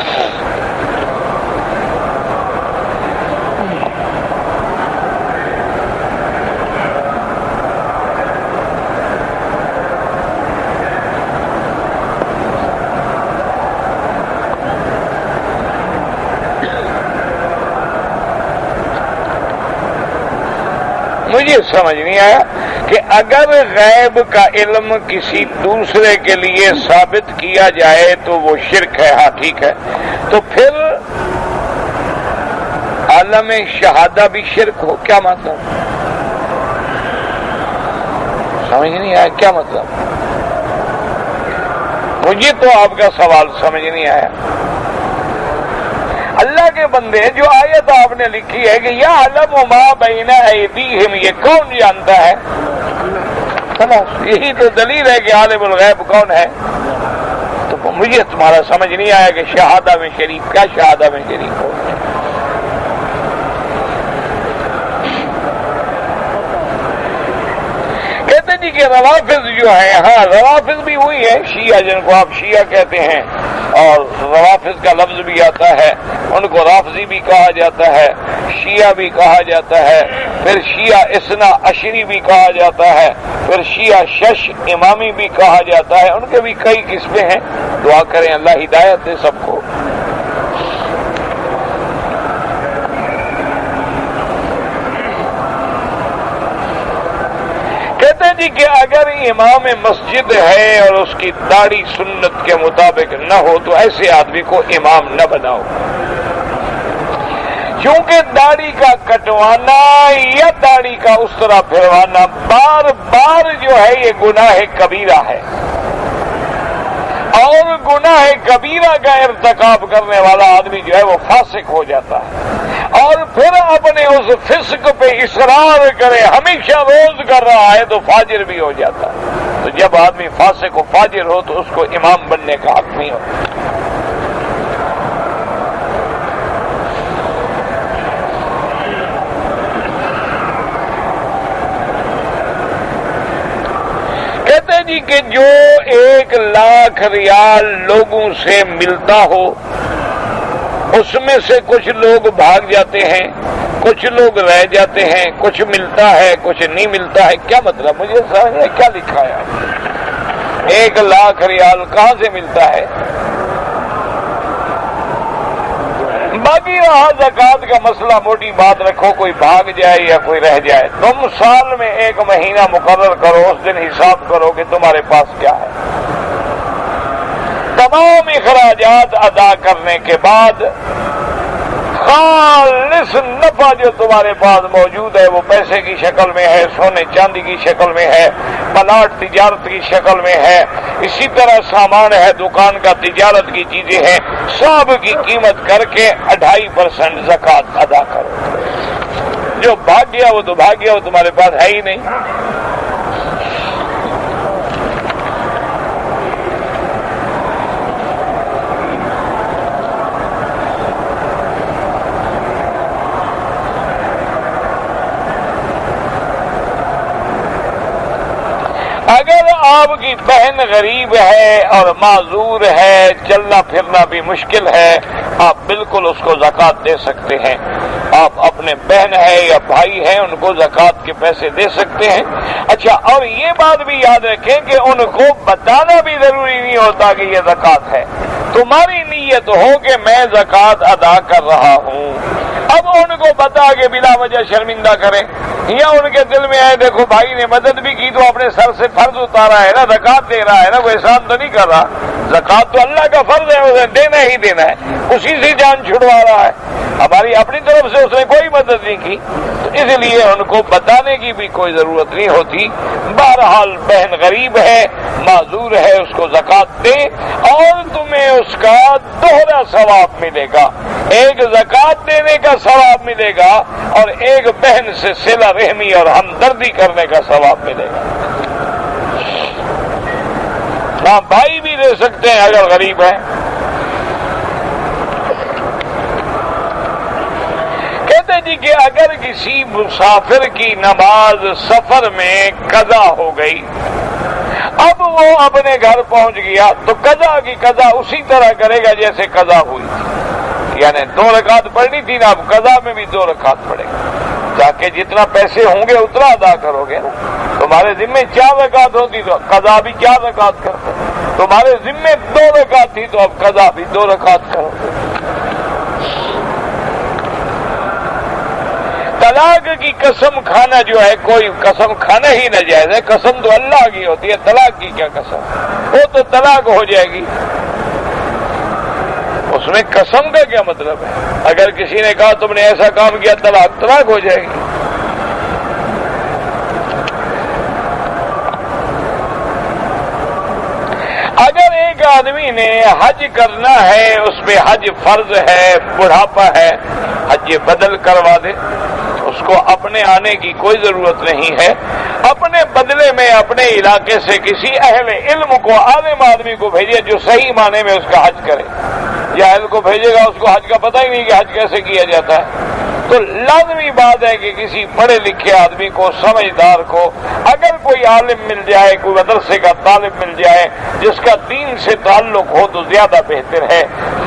Speaker 1: مجھے سمجھ نہیں آیا کہ اگر غیب کا علم کسی دوسرے کے لیے ثابت کیا جائے تو وہ شرک ہے، ہاں ٹھیک ہے، تو پھر عالم شہادہ بھی شرک ہو، کیا مطلب؟ سمجھ نہیں آیا کیا مطلب؟ مجھے تو آپ کا سوال سمجھ نہیں آیا۔ اللہ کے بندے جو آیت آپ نے لکھی ہے کہ یعلم ما بین ایدیہم، یہ کون جانتا ہے؟ یہی تو دلیل ہے کہ عالم الغیب کون ہے. تو مجھے تمہارا سمجھ نہیں آیا کہ شہادہ میں شریک، کیا شہادہ میں شریک ہو؟ کہتے جی کہ روافض جو ہے، ہاں روافض بھی وہی ہے شیعہ، جن کو آپ شیعہ کہتے ہیں، اور روافض کا لفظ بھی آتا ہے، ان کو رافضی بھی کہا جاتا ہے، شیعہ بھی کہا جاتا ہے، پھر شیعہ اثنا عشری بھی کہا جاتا ہے، پھر شیعہ شش امامی بھی کہا جاتا ہے. ان کے بھی کئی قسمیں ہیں. دعا کریں اللہ ہدایت دے سب کو. کہتے جی کہ اگر امام مسجد ہے اور اس کی داڑھی سنت کے مطابق نہ ہو تو ایسے آدمی کو امام نہ بناؤ، کیونکہ داڑھی کا کٹوانا یا داڑھی کا اس طرح پھروانا بار بار جو ہے یہ گناہ کبیرہ ہے، اور گناہ کبیرہ کا ارتکاب کرنے والا آدمی جو ہے وہ فاسق ہو جاتا ہے، اور پھر اپنے اس فسق پہ اصرار کرے، ہمیشہ روز کر رہا ہے تو فاجر بھی ہو جاتا ہے. تو جب آدمی فاسق و فاجر ہو تو اس کو امام بننے کا حق نہیں ہوتا. کہتے جی کہ جو 1,00,000 ریال لوگوں سے ملتا ہو، اس میں سے کچھ لوگ بھاگ جاتے ہیں، کچھ لوگ رہ جاتے ہیں، کچھ ملتا ہے کچھ نہیں ملتا ہے. کیا مطلب؟ مجھے سمجھ میں کیا لکھا ہے؟ 1,00,000 ریال کہاں سے ملتا ہے؟ باقی رہا زکوٰۃ کا مسئلہ، موٹی بات رکھو، کوئی بھاگ جائے یا کوئی رہ جائے، تم سال میں 1 مہینہ مقرر کرو، اس دن حساب کرو کہ تمہارے پاس کیا ہے. تمام اخراجات ادا کرنے کے بعد خالص نفع جو تمہارے پاس موجود ہے، وہ پیسے کی شکل میں ہے، سونے چاندی کی شکل میں ہے، پلاٹ تجارت کی شکل میں ہے، اسی طرح سامان ہے دکان کا، تجارت کی چیزیں ہیں، سب کی قیمت کر کے 2.5% زکوٰۃ ادا کرو. جو بھاگ گیا وہ تو بھاگ گیا، وہ تمہارے پاس ہے ہی نہیں. اگر آپ کی بہن غریب ہے اور معذور ہے، چلنا پھرنا بھی مشکل ہے، آپ بالکل اس کو زکوٰۃ دے سکتے ہیں. آپ اپنے بہن ہے یا بھائی ہیں ان کو زکوٰۃ کے پیسے دے سکتے ہیں. اچھا، اور یہ بات بھی یاد رکھیں کہ ان کو بتانا بھی ضروری نہیں ہوتا کہ یہ زکوٰۃ ہے. تمہاری نیت ہو کہ میں زکوٰۃ ادا کر رہا ہوں، اب ان کو بتا کے بلا وجہ شرمندہ کریں، یا ان کے دل میں آئے دیکھو بھائی نے مدد بھی کی تو اپنے سر سے فرض اتارا ہے نا، زکوٰۃ دے رہا ہے نا، وہ احسان تو نہیں کر رہا. زکوٰۃ تو اللہ کا فرض ہے، اسے دینا ہی دینا ہے، اسی سے جان چھڑوا رہا ہے. ہماری اپنی طرف سے اس نے کوئی مدد نہیں کی، تو اس لیے ان کو بتانے کی بھی کوئی ضرورت نہیں ہوتی. بہرحال بہن غریب ہے، معذور ہے، اس کو زکوٰۃ دے اور تمہیں اس کا دوہرا ثواب ملے گا. ایک زکوٰۃ دینے کا ثواب ملے گا اور ایک بہن سے صلہ رحمی اور ہمدردی کرنے کا ثواب ملے گا. ہاں، بھائی بھی دے سکتے ہیں اگر غریب ہے. کہتے جی کہ اگر کسی مسافر کی نماز سفر میں قضا ہو گئی، اب وہ اپنے گھر پہنچ گیا تو قضا کی قضا اسی طرح کرے گا جیسے قضا ہوئی تھی، یعنی 2 رکعت پڑھنی تھی نا، اب قضا میں بھی 2 رکعت پڑھے گا. تاکہ جتنا پیسے ہوں گے اتنا ادا کرو گے نا. تمہارے ذمے 4 رکعت ہوتی تو قضا بھی 4 رکعت کرتے، تمہارے ذمے 2 رکعت تھی تو اب قضا بھی 2 رکعت کرو گے. طلاق کی قسم کھانا جو ہے، کوئی قسم کھانا ہی ناجائز ہے. قسم تو اللہ کی ہوتی ہے، طلاق کی کیا قسم؟ وہ تو طلاق ہو جائے گی. اس میں قسم کا کیا مطلب ہے؟ اگر کسی نے کہا تم نے ایسا کام کیا، طلاق ہو جائے گی. اگر ایک ایک آدمی نے حج کرنا ہے، اس پہ حج فرض ہے، بڑھاپا ہے، حج بدل کروا دے، اس کو اپنے آنے کی کوئی ضرورت نہیں ہے، اپنے بدلے میں اپنے علاقے سے کسی اہل علم کو، عالم آدمی کو بھیجے جو صحیح معنی میں اس کا حج کرے۔ یا اہل کو بھیجے گا اس کو حج کا پتہ ہی نہیں کہ حج کیسے کیا جاتا ہے، تو لازمی بات ہے کہ کسی پڑھے لکھے آدمی کو، سمجھدار کو، اگر کوئی عالم مل جائے، کوئی مدرسے کا طالب مل جائے جس کا دین سے تعلق ہو تو زیادہ بہتر ہے،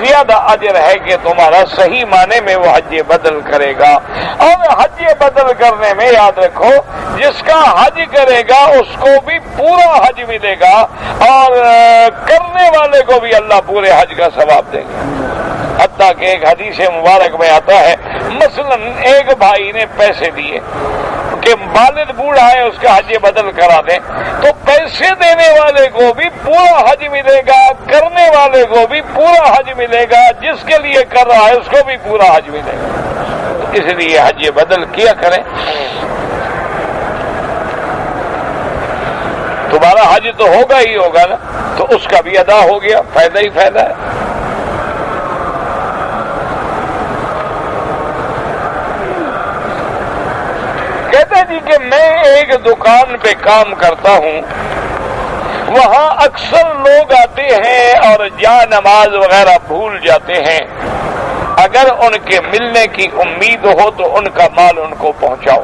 Speaker 1: زیادہ اجر ہے کہ تمہارا صحیح معنی میں وہ حج بدل کرے گا۔ اور حج بدل کرنے میں یاد رکھو، جس کا حج کرے گا اس کو بھی پورا حج ملے گا، اور کرنے والے کو بھی اللہ پورے حج کا ثواب دے گا۔ حتیٰ کہ ایک حدیث مبارک میں آتا ہے، مثلا ایک بھائی نے پیسے دیے کہ والد بوڑھا ہے اس کا حج بدل کرا دیں، تو پیسے دینے والے کو بھی پورا حج ملے گا، کرنے والے کو بھی پورا حج ملے گا، جس کے لیے کر رہا ہے اس کو بھی پورا حج ملے گا۔ اس لیے حج بدل کیا کریں۔ تمہارا حج تو ہوگا ہی ہوگا نا، تو اس کا بھی ادا ہو گیا، فائدہ ہی فائدہ ہے۔ کہتے جی کہ میں ایک دکان پہ کام کرتا ہوں، وہاں اکثر لوگ آتے ہیں اور جا نماز وغیرہ بھول جاتے ہیں، اگر ان کے ملنے کی امید ہو تو ان کا مال ان کو پہنچاؤ،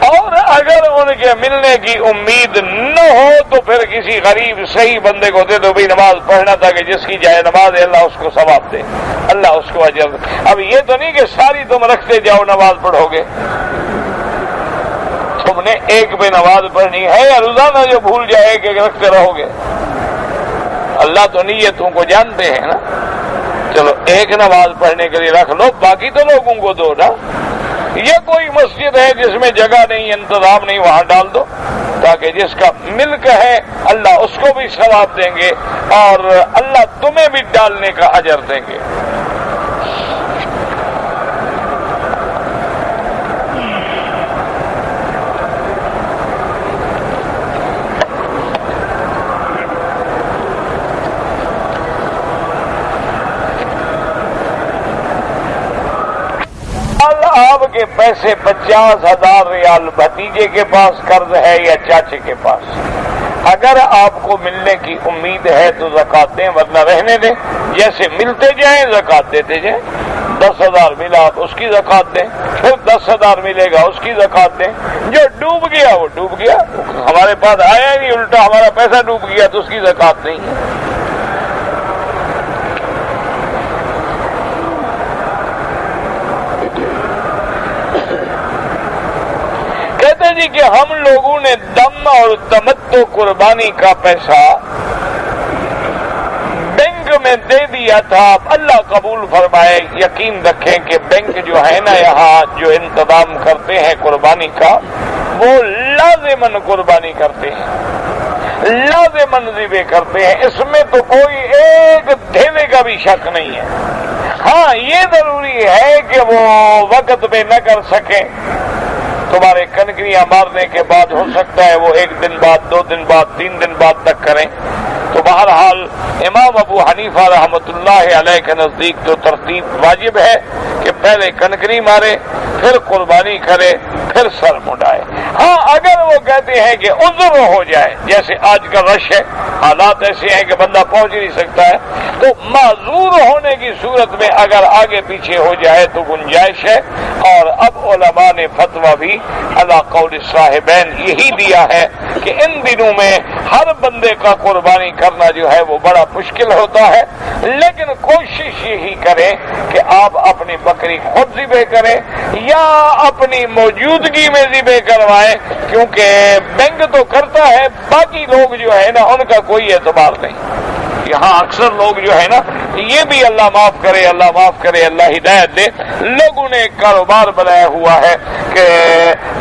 Speaker 1: اور اگر ان کے ملنے کی امید نہ ہو تو پھر کسی غریب صحیح بندے کو دے دو، بھی نماز پڑھنا تھا کہ جس کی جائے نماز ہے اللہ اس کو ثواب دے، اللہ اس کو اجر دے۔ اب یہ تو نہیں کہ ساری تم رکھتے جاؤ نماز پڑھو گے، تم نے ایک پہ نماز پڑھنی ہے یا روزانہ جو بھول جائے کہ رکھتے رہو گے؟ اللہ تو نیتوں کو جانتے ہیں نا، چلو ایک نماز پڑھنے کے لیے رکھ لو، باقی تو لوگوں کو دو نا۔ یہ کوئی مسجد ہے جس میں جگہ نہیں، انتظام نہیں، وہاں ڈال دو، تاکہ جس کا ملک ہے اللہ اس کو بھی ثواب دیں گے اور اللہ تمہیں بھی ڈالنے کا اجر دیں گے۔ آپ کے پیسے 50,000 ریال بھتیجے کے پاس قرض ہے یا چاچے کے پاس، اگر آپ کو ملنے کی امید ہے تو زکات دیں، ورنہ رہنے دیں، جیسے ملتے جائیں زکات دیتے جائیں۔ 10,000 ملا آپ اس کی زکات دیں، پھر 10,000 ملے گا اس کی زکات دیں، جو ڈوب گیا وہ ڈوب گیا، ہمارے پاس آیا ہی نہیں، الٹا ہمارا پیسہ ڈوب گیا تو اس کی زکات نہیں ہے۔ کہتے جی کہ ہم لوگوں نے دم اور تمتع قربانی کا پیسہ بینک میں دے دیا تھا، اللہ قبول فرمائے۔ یقین رکھیں کہ بینک جو ہے نا یہاں جو انتظام کرتے ہیں قربانی کا، وہ لازماً قربانی کرتے ہیں، لازماً ذبح کرتے ہیں، اس میں تو کوئی ایک دھیلے کا بھی شک نہیں ہے۔ ہاں یہ ضروری ہے کہ وہ وقت پہ نہ کر سکیں، تمہارے کنکریاں مارنے کے بعد ہو سکتا ہے وہ 1 دن بعد، 2 دن بعد، 3 دن بعد تک کریں۔ تو بہرحال امام ابو حنیفہ رحمۃ اللہ علیہ کے نزدیک تو ترتیب واجب ہے کہ پہلے کنکری مارے، پھر قربانی کرے، پھر سر مڈائے۔ ہاں اگر وہ کہتے ہیں کہ عذر ہو جائے، جیسے آج کا رش ہے، حالات ایسے ہیں کہ بندہ پہنچ ہی نہیں سکتا ہے، تو معذور ہونے کی صورت میں اگر آگے پیچھے ہو جائے تو گنجائش ہے۔ اور اب علماء نے فتویٰ بھی علی قول صاحبین یہی دیا ہے کہ ان دنوں میں ہر بندے کا قربانی کرنا جو ہے وہ بڑا مشکل ہوتا ہے، لیکن کوشش یہی کریں کہ آپ اپنی بکری خود ذبح کریں یا اپنی موجودگی میں ذبح کروائیں، کیونکہ بینک تو کرتا ہے، باقی لوگ جو ہے نا ان کا کوئی اعتبار نہیں۔ یہاں اکثر لوگ جو ہے نا، یہ بھی اللہ معاف کرے، اللہ معاف کرے، اللہ ہدایت دے، لوگوں نے ایک کاروبار بنایا ہوا ہے کہ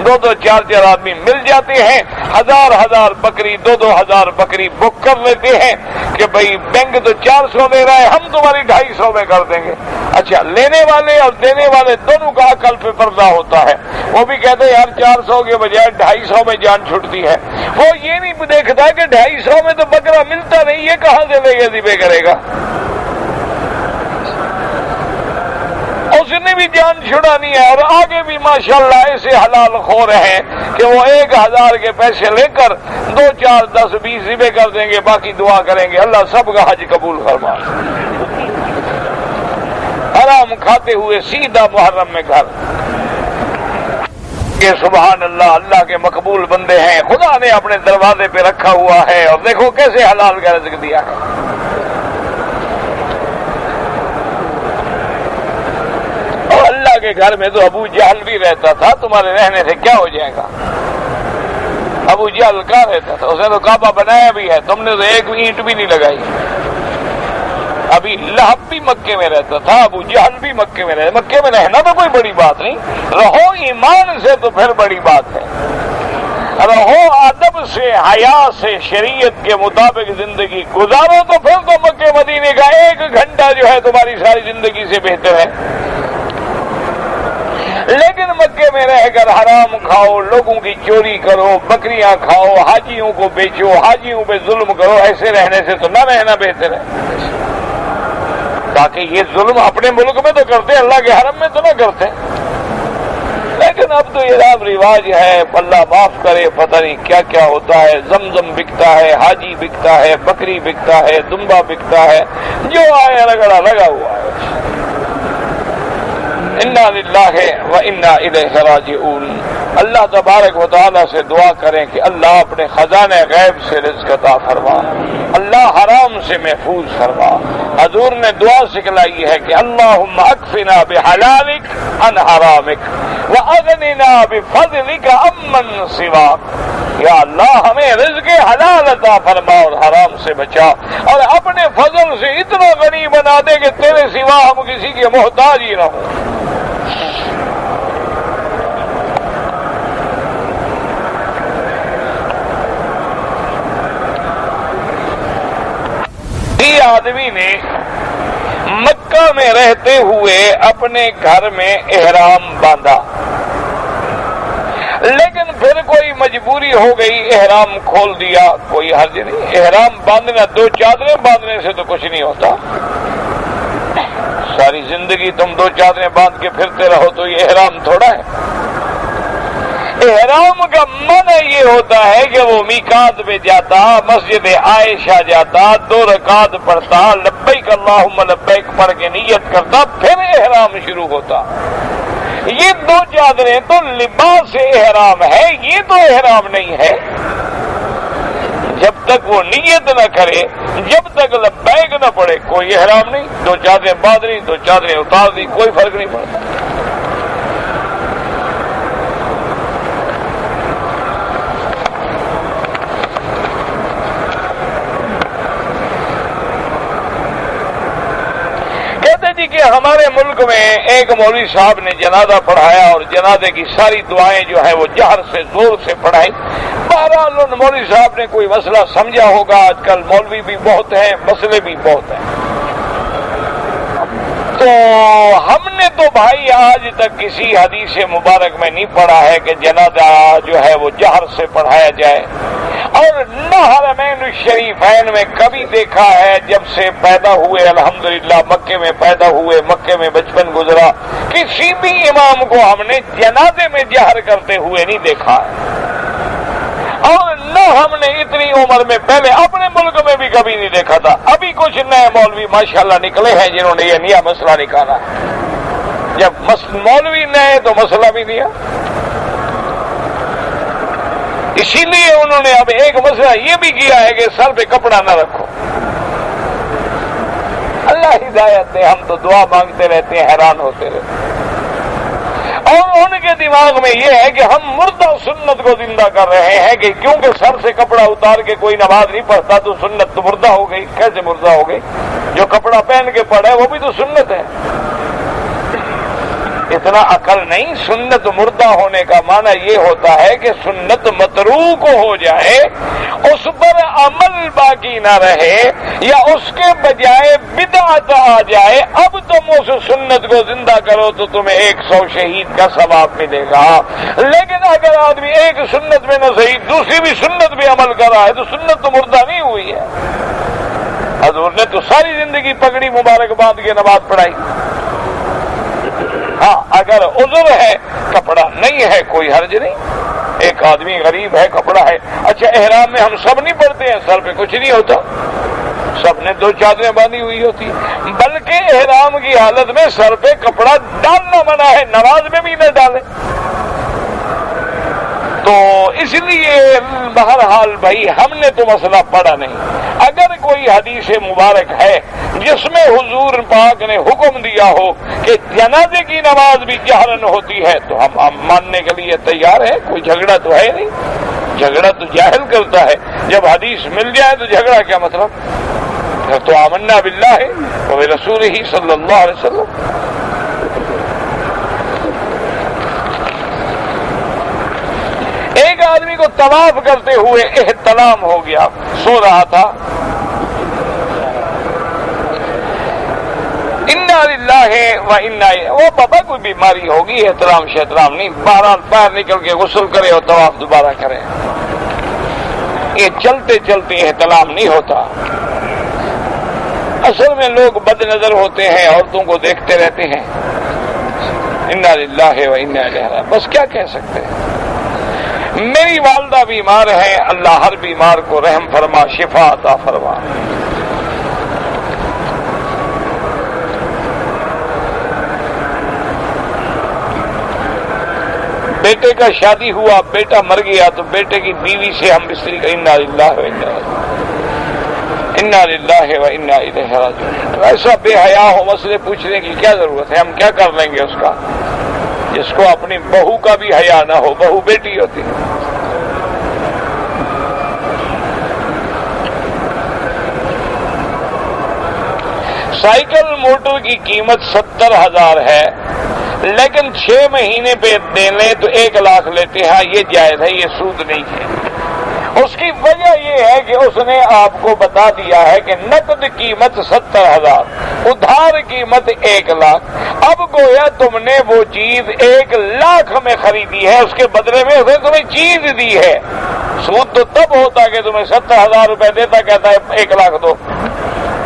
Speaker 1: 2-2 4-4 آدمی مل جاتے ہیں، 1000 بکری، 2-2000 بکری بک کر لیتے ہیں کہ بھئی بینک تو 400 دے رہا ہے، ہم تمہاری 250 میں کر دیں گے۔ اچھا، لینے والے اور دینے والے دونوں کا عقل پہ پردہ ہوتا ہے. وہ بھی کہتے ہیں یار 400 کے بجائے 250 میں جان چھٹتی ہے. وہ یہ نہیں دیکھتا کہ 250 میں تو بکرا ملتا نہیں، یہ کہاں سے لے کے ذبح کرے گا؟ اس نے بھی جان چھڑانی ہے. اور آگے بھی ماشاءاللہ ایسے حلال خور ہیں کہ وہ 1000 کے پیسے لے کر 2 4 10 20 ذبح کر دیں گے، باقی دعا کریں گے اللہ سب کا حج قبول فرما. حرام کھاتے ہوئے سیدھا محرم میں گھر. کہ سبحان اللہ، اللہ کے مقبول بندے ہیں، خدا نے اپنے دروازے پہ رکھا ہوا ہے. اور دیکھو کیسے حلال کا رزق دیا ہے. اور اللہ کے گھر میں تو ابو جہل بھی رہتا تھا، تمہارے رہنے سے کیا ہو جائے گا؟ ابو جہل کہاں رہتا تھا؟ اس نے تو کعبہ بنایا بھی ہے، تم نے تو ایک اینٹ بھی نہیں لگائی. ابھی لہب بھی مکے میں رہتا تھا، ابو جہل بھی مکے میں رہتا. مکے میں رہنا تو کوئی بڑی بات نہیں، رہو ایمان سے تو پھر بڑی بات ہے. رہو ادب سے، حیا سے، شریعت کے مطابق زندگی گزارو تو پھر تو مکے مدینے کا 1 گھنٹہ جو ہے تمہاری ساری زندگی سے بہتر ہے. لیکن مکے میں رہ کر حرام کھاؤ، لوگوں کی چوری کرو، بکریاں کھاؤ، حاجیوں کو بیچو، حاجیوں پہ ظلم کرو، ایسے رہنے سے تو نہ رہنا بہتر ہے. تاکہ یہ ظلم اپنے ملک میں تو کرتے، اللہ کے حرم میں تو نہ کرتے. لیکن اب تو یہ رام رواج ہے، اللہ معاف کرے، پتہ نہیں کیا کیا ہوتا ہے. زمزم بکتا ہے، حاجی بکتا ہے، بکری بکتا ہے، دمبا بکتا ہے، جو آئے رگڑا لگا ہوا ہے. انا للہ و انا الیہ راجعون. اللہ تبارک و تعالی سے دعا کریں کہ اللہ اپنے خزانے غیب سے رزق عطا فرما، اللہ حرام سے محفوظ فرما. حضور نے دعا سکھلائی ہے کہ اللہم اکفنا بحلالک عن حرامک واغننا بفضلک عمن سواک. یا اللہ ہمیں رزق حلال عطا فرما اور حرام سے بچا، اور اپنے فضل سے اتنا غنی بنا دے کہ تیرے سوا ہم کسی کے محتاج ہی نہ ہوں. آدمی نے مکہ میں رہتے ہوئے اپنے گھر میں احرام باندھا، لیکن پھر کوئی مجبوری ہو گئی، احرام کھول دیا، کوئی حرج نہیں. احرام باندھنا، 2 چادریں باندھنے سے تو کچھ نہیں ہوتا. ساری زندگی تم 2 چادریں باندھ کے پھرتے رہو تو یہ احرام تھوڑا ہے. احرام کا معنی یہ ہوتا ہے کہ وہ میقات میں جاتا، مسجد عائشہ جاتا، 2 رکعت پڑھتا، لبیک اللہم لبیک پڑھ کے نیت کرتا، پھر احرام شروع ہوتا. یہ 2 چادریں تو لباس احرام ہے، یہ تو احرام نہیں ہے. جب تک وہ نیت نہ کرے، جب تک لبیک نہ پڑے، کوئی احرام نہیں. 2 چادریں باندھ لی، 2 چادریں اتار دی، کوئی فرق نہیں پڑتا. کہ ہمارے ملک میں ایک مولوی صاحب نے جنازہ پڑھایا اور جنازے کی ساری دعائیں جو ہیں وہ جہر سے زور سے پڑھائی. بہرحال ان مولوی صاحب نے کوئی مسئلہ سمجھا ہوگا. آج کل مولوی بھی بہت ہیں، مسئلے بھی بہت ہیں. تو ہم نے تو بھائی آج تک کسی حدیث مبارک میں نہیں پڑھا ہے کہ جنازہ جو ہے وہ جہر سے پڑھایا جائے، اور نہ حرمین الشریفین میں کبھی دیکھا ہے. جب سے پیدا ہوئے الحمدللہ مکے میں پیدا ہوئے، مکے میں بچپن گزرا، کسی بھی امام کو ہم نے جنازے میں جہر کرتے ہوئے نہیں دیکھا ہے. اور نہ ہم نے اتنی عمر میں پہلے اپنے ملک میں بھی کبھی نہیں دیکھا تھا. ابھی کچھ نئے مولوی ماشاءاللہ نکلے ہیں جنہوں نے یہ نیا مسئلہ نکالا ہے. جب مولوی نئے تو مسئلہ بھی نیا. اسی لیے انہوں نے اب ایک مسئلہ یہ بھی کیا ہے کہ سر پہ کپڑا نہ رکھو. اللہ ہدایت دے، ہم تو دعا مانگتے رہتے ہیں، حیران ہوتے رہتے ہیں. اور ان کے دماغ میں یہ ہے کہ ہم مردہ سنت کو زندہ کر رہے ہیں کہ کیونکہ سر سے کپڑا اتار کے کوئی نماز نہیں پڑھتا تو سنت تو مردہ ہو گئی. کیسے مردہ ہو گئی؟ جو کپڑا پہن کے پڑھے وہ بھی تو سنت ہے. اتنا عقل نہیں. سنت مردہ ہونے کا معنی یہ ہوتا ہے کہ سنت متروک ہو جائے، اس پر عمل باقی نہ رہے، یا اس کے بجائے بدعت آ جائے، اب تم اس سنت کو زندہ کرو تو تمہیں 100 شہید کا ثواب ملے گا۔ لیکن اگر آدمی ایک سنت میں نہ صحیح دوسری بھی سنت بھی عمل کر رہا ہے تو سنت تو مردہ نہیں ہوئی ہے۔ حضور نے تو ساری زندگی پگڑی مبارک باندھ کے نماز پڑھائی۔ ہاں اگر عذر ہے، کپڑا نہیں ہے، کوئی حرج نہیں۔ ایک آدمی غریب ہے، کپڑا ہے، اچھا احرام میں ہم سب نہیں پڑھتے ہیں، سر پہ کچھ نہیں ہوتا، سب نے 2 چادریں باندھی ہوئی ہوتی، بلکہ احرام کی حالت میں سر پہ کپڑا ڈالنا منع ہے، نماز میں بھی نہ ڈالیں۔ تو اس لیے بہرحال بھائی ہم نے تو مسئلہ پڑھا نہیں۔ اگر کوئی حدیث مبارک ہے جس میں حضور پاک نے حکم دیا ہو کہ جنازے کی نماز بھی جہرن ہوتی ہے تو ہم ماننے کے لیے تیار ہیں، کوئی جھگڑا تو ہے نہیں۔ جھگڑا تو جاہل کرتا ہے، جب حدیث مل جائے تو جھگڑا کیا مطلب؟ پھر تو آمنا باللہ و برسولہ صلی اللہ علیہ وسلم۔ ایک آدمی کو طواف کرتے ہوئے احتلام ہو گیا، سو رہا تھا، انا للہ و انا الیہ، وہ بابا کوئی بیماری ہوگی، احترام شہترام نہیں، بہرحال باہر نکل کے غسل کرے اور طواف دوبارہ کرے۔ یہ چلتے چلتے احتلام نہیں ہوتا، اصل میں لوگ بد نظر ہوتے ہیں، عورتوں کو دیکھتے رہتے ہیں۔ انا للہ و انا الیہ راجعون، بس کیا کہہ سکتے ہیں۔ میری والدہ بیمار ہے، اللہ ہر بیمار کو رحم فرما، شفا عطا فرما۔ بیٹے کا شادی ہوا، بیٹا مر گیا تو بیٹے کی بیوی سے ہم بستری کا انا للہ و انا الیہ راجعون۔ ایسا بے حیا ہو، مسئلے پوچھنے کی کیا ضرورت ہے، ہم کیا کر لیں گے اس کا؟ جس کو اپنی بہو کا بھی حیا نہ ہو، بہو بیٹی ہوتی ہے۔ سائیکل موٹر کی قیمت 70,000 ہے، لیکن 6 مہینے پہ دے لیں تو 1 لاکھ لیتے ہیں، یہ جائز ہے، یہ سود نہیں ہے۔ اس کی وجہ یہ ہے کہ اس نے آپ کو بتا دیا ہے کہ نقد قیمت 70,000، ادھار قیمت 1 لاکھ۔ اب گویا تم نے وہ چیز 1 لاکھ میں خریدی ہے، اس کے بدلے میں اسے تمہیں چیز دی ہے۔ سود تو تب ہوتا کہ تمہیں 70,000 روپے دیتا، کہتا ہے 1 لاکھ دو،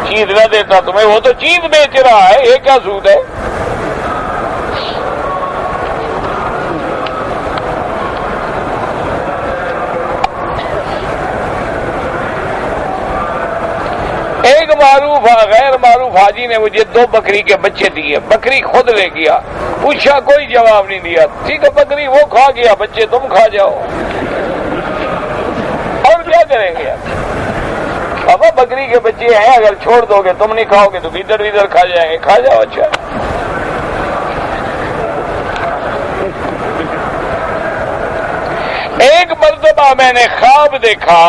Speaker 1: چیز نہ دیتا تمہیں، وہ تو چیز بیچ رہا ہے، یہ کیا سود ہے؟ ایک معروف غیر معروف حاجی نے مجھے 2 بکری کے بچے دیے، بکری خود لے گیا، پوچھا کوئی جواب نہیں دیا، ٹھیک ہے بکری وہ کھا گیا، بچے تم کھا جاؤ، اور کیا کریں گے؟ بابا بکری کے بچے ہیں، اگر چھوڑ دو گے تم نہیں کھاؤ گے تو ادھر ادھر کھا جائیں گے، کھا جاؤ۔ اچھا ایک مرتبہ میں نے خواب دیکھا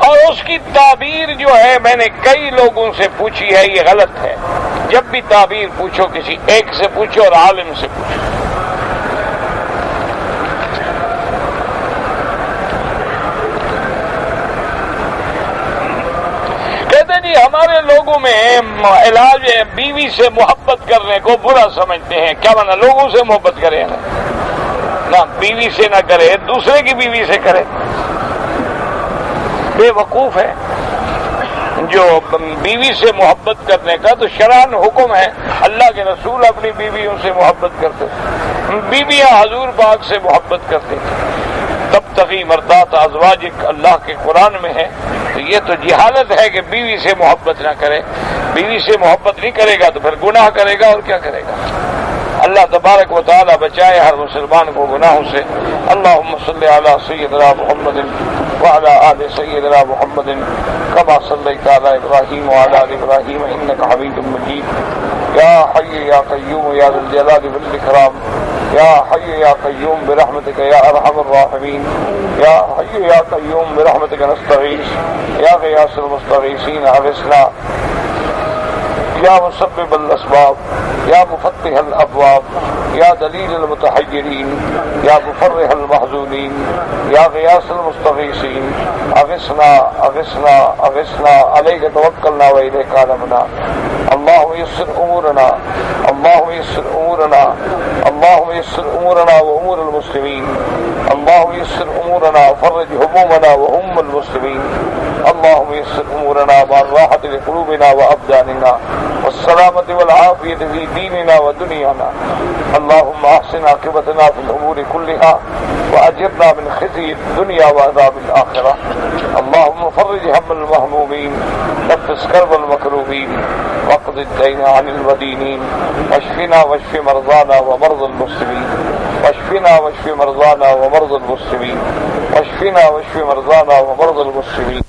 Speaker 1: اور اس کی تعبیر جو ہے میں نے کئی لوگوں سے پوچھی ہے، یہ غلط ہے۔ جب بھی تعبیر پوچھو کسی ایک سے پوچھو اور عالم سے پوچھو۔ کہتے جی ہمارے لوگوں میں علاج بیوی سے محبت کرنے کو برا سمجھتے ہیں، کیا مانا لوگوں سے محبت کرے نہ بیوی سے نہ کرے، دوسرے کی بیوی سے کرے؟ بے وقوف ہے۔ جو بیوی سے محبت کرنے کا تو شرعاً حکم ہے، اللہ کے رسول اپنی بیویوں سے محبت کرتے، بیویاں حضور پاک سے محبت کرتے، تبتغی مرضات ازواجک اللہ کے قرآن میں ہے۔ تو یہ تو جہالت ہے کہ بیوی سے محبت نہ کرے، بیوی سے محبت نہیں کرے گا تو پھر گناہ کرے گا، اور کیا کرے گا؟ اللہ تبارک و تعالی بچائے ہر مسلمان کو گناہوں سے۔ اللہم صلی علی سیدنا محمد وعلی آل سیدنا محمد کما صلیت علی ابراہیم وعلی آل ابراہیم انک حمید مجید۔ یا حی یا قیوم یا ذی الجلال والاکرام، یا حی یا قیوم برحمتک یا ارحم الراحمین، یا حی یا قیوم برحمتک نستغیث، یا غیاث المستغیثین اغثنا، یا مسبب الاسباب۔ یا مفتح الابواب، یا دلیل المتحیرین، یا مفرح المحزونین، یا غیاث المستغیثین، اغثنا اغثنا اغثنا، علیک توکلنا و الیک انبنا، اللهم يسر امورنا، اللهم يسر امورنا، اللهم يسر امورنا وامور المسلمين، اللهم يسر امورنا وفرج همومنا وهم المسلمين، اللهم يسر امورنا مع الراحة لقلوبنا وابداننا والسلامة والعافية في ديننا ودنيانا، اللهم احسن عاقبتنا في الامور كلها واجرنا من خزي الدنيا وعذاب الاخرة، اللهم فرج هم المهمومين، نفس كرب المكروبين، واقض الدين عن المدينين، واشفنا واشف مرضانا ومرضى المسلمين، واشفنا واشف مرضانا ومرضى المسلمين، واشفنا واشف مرضانا ومرضى المسلمين.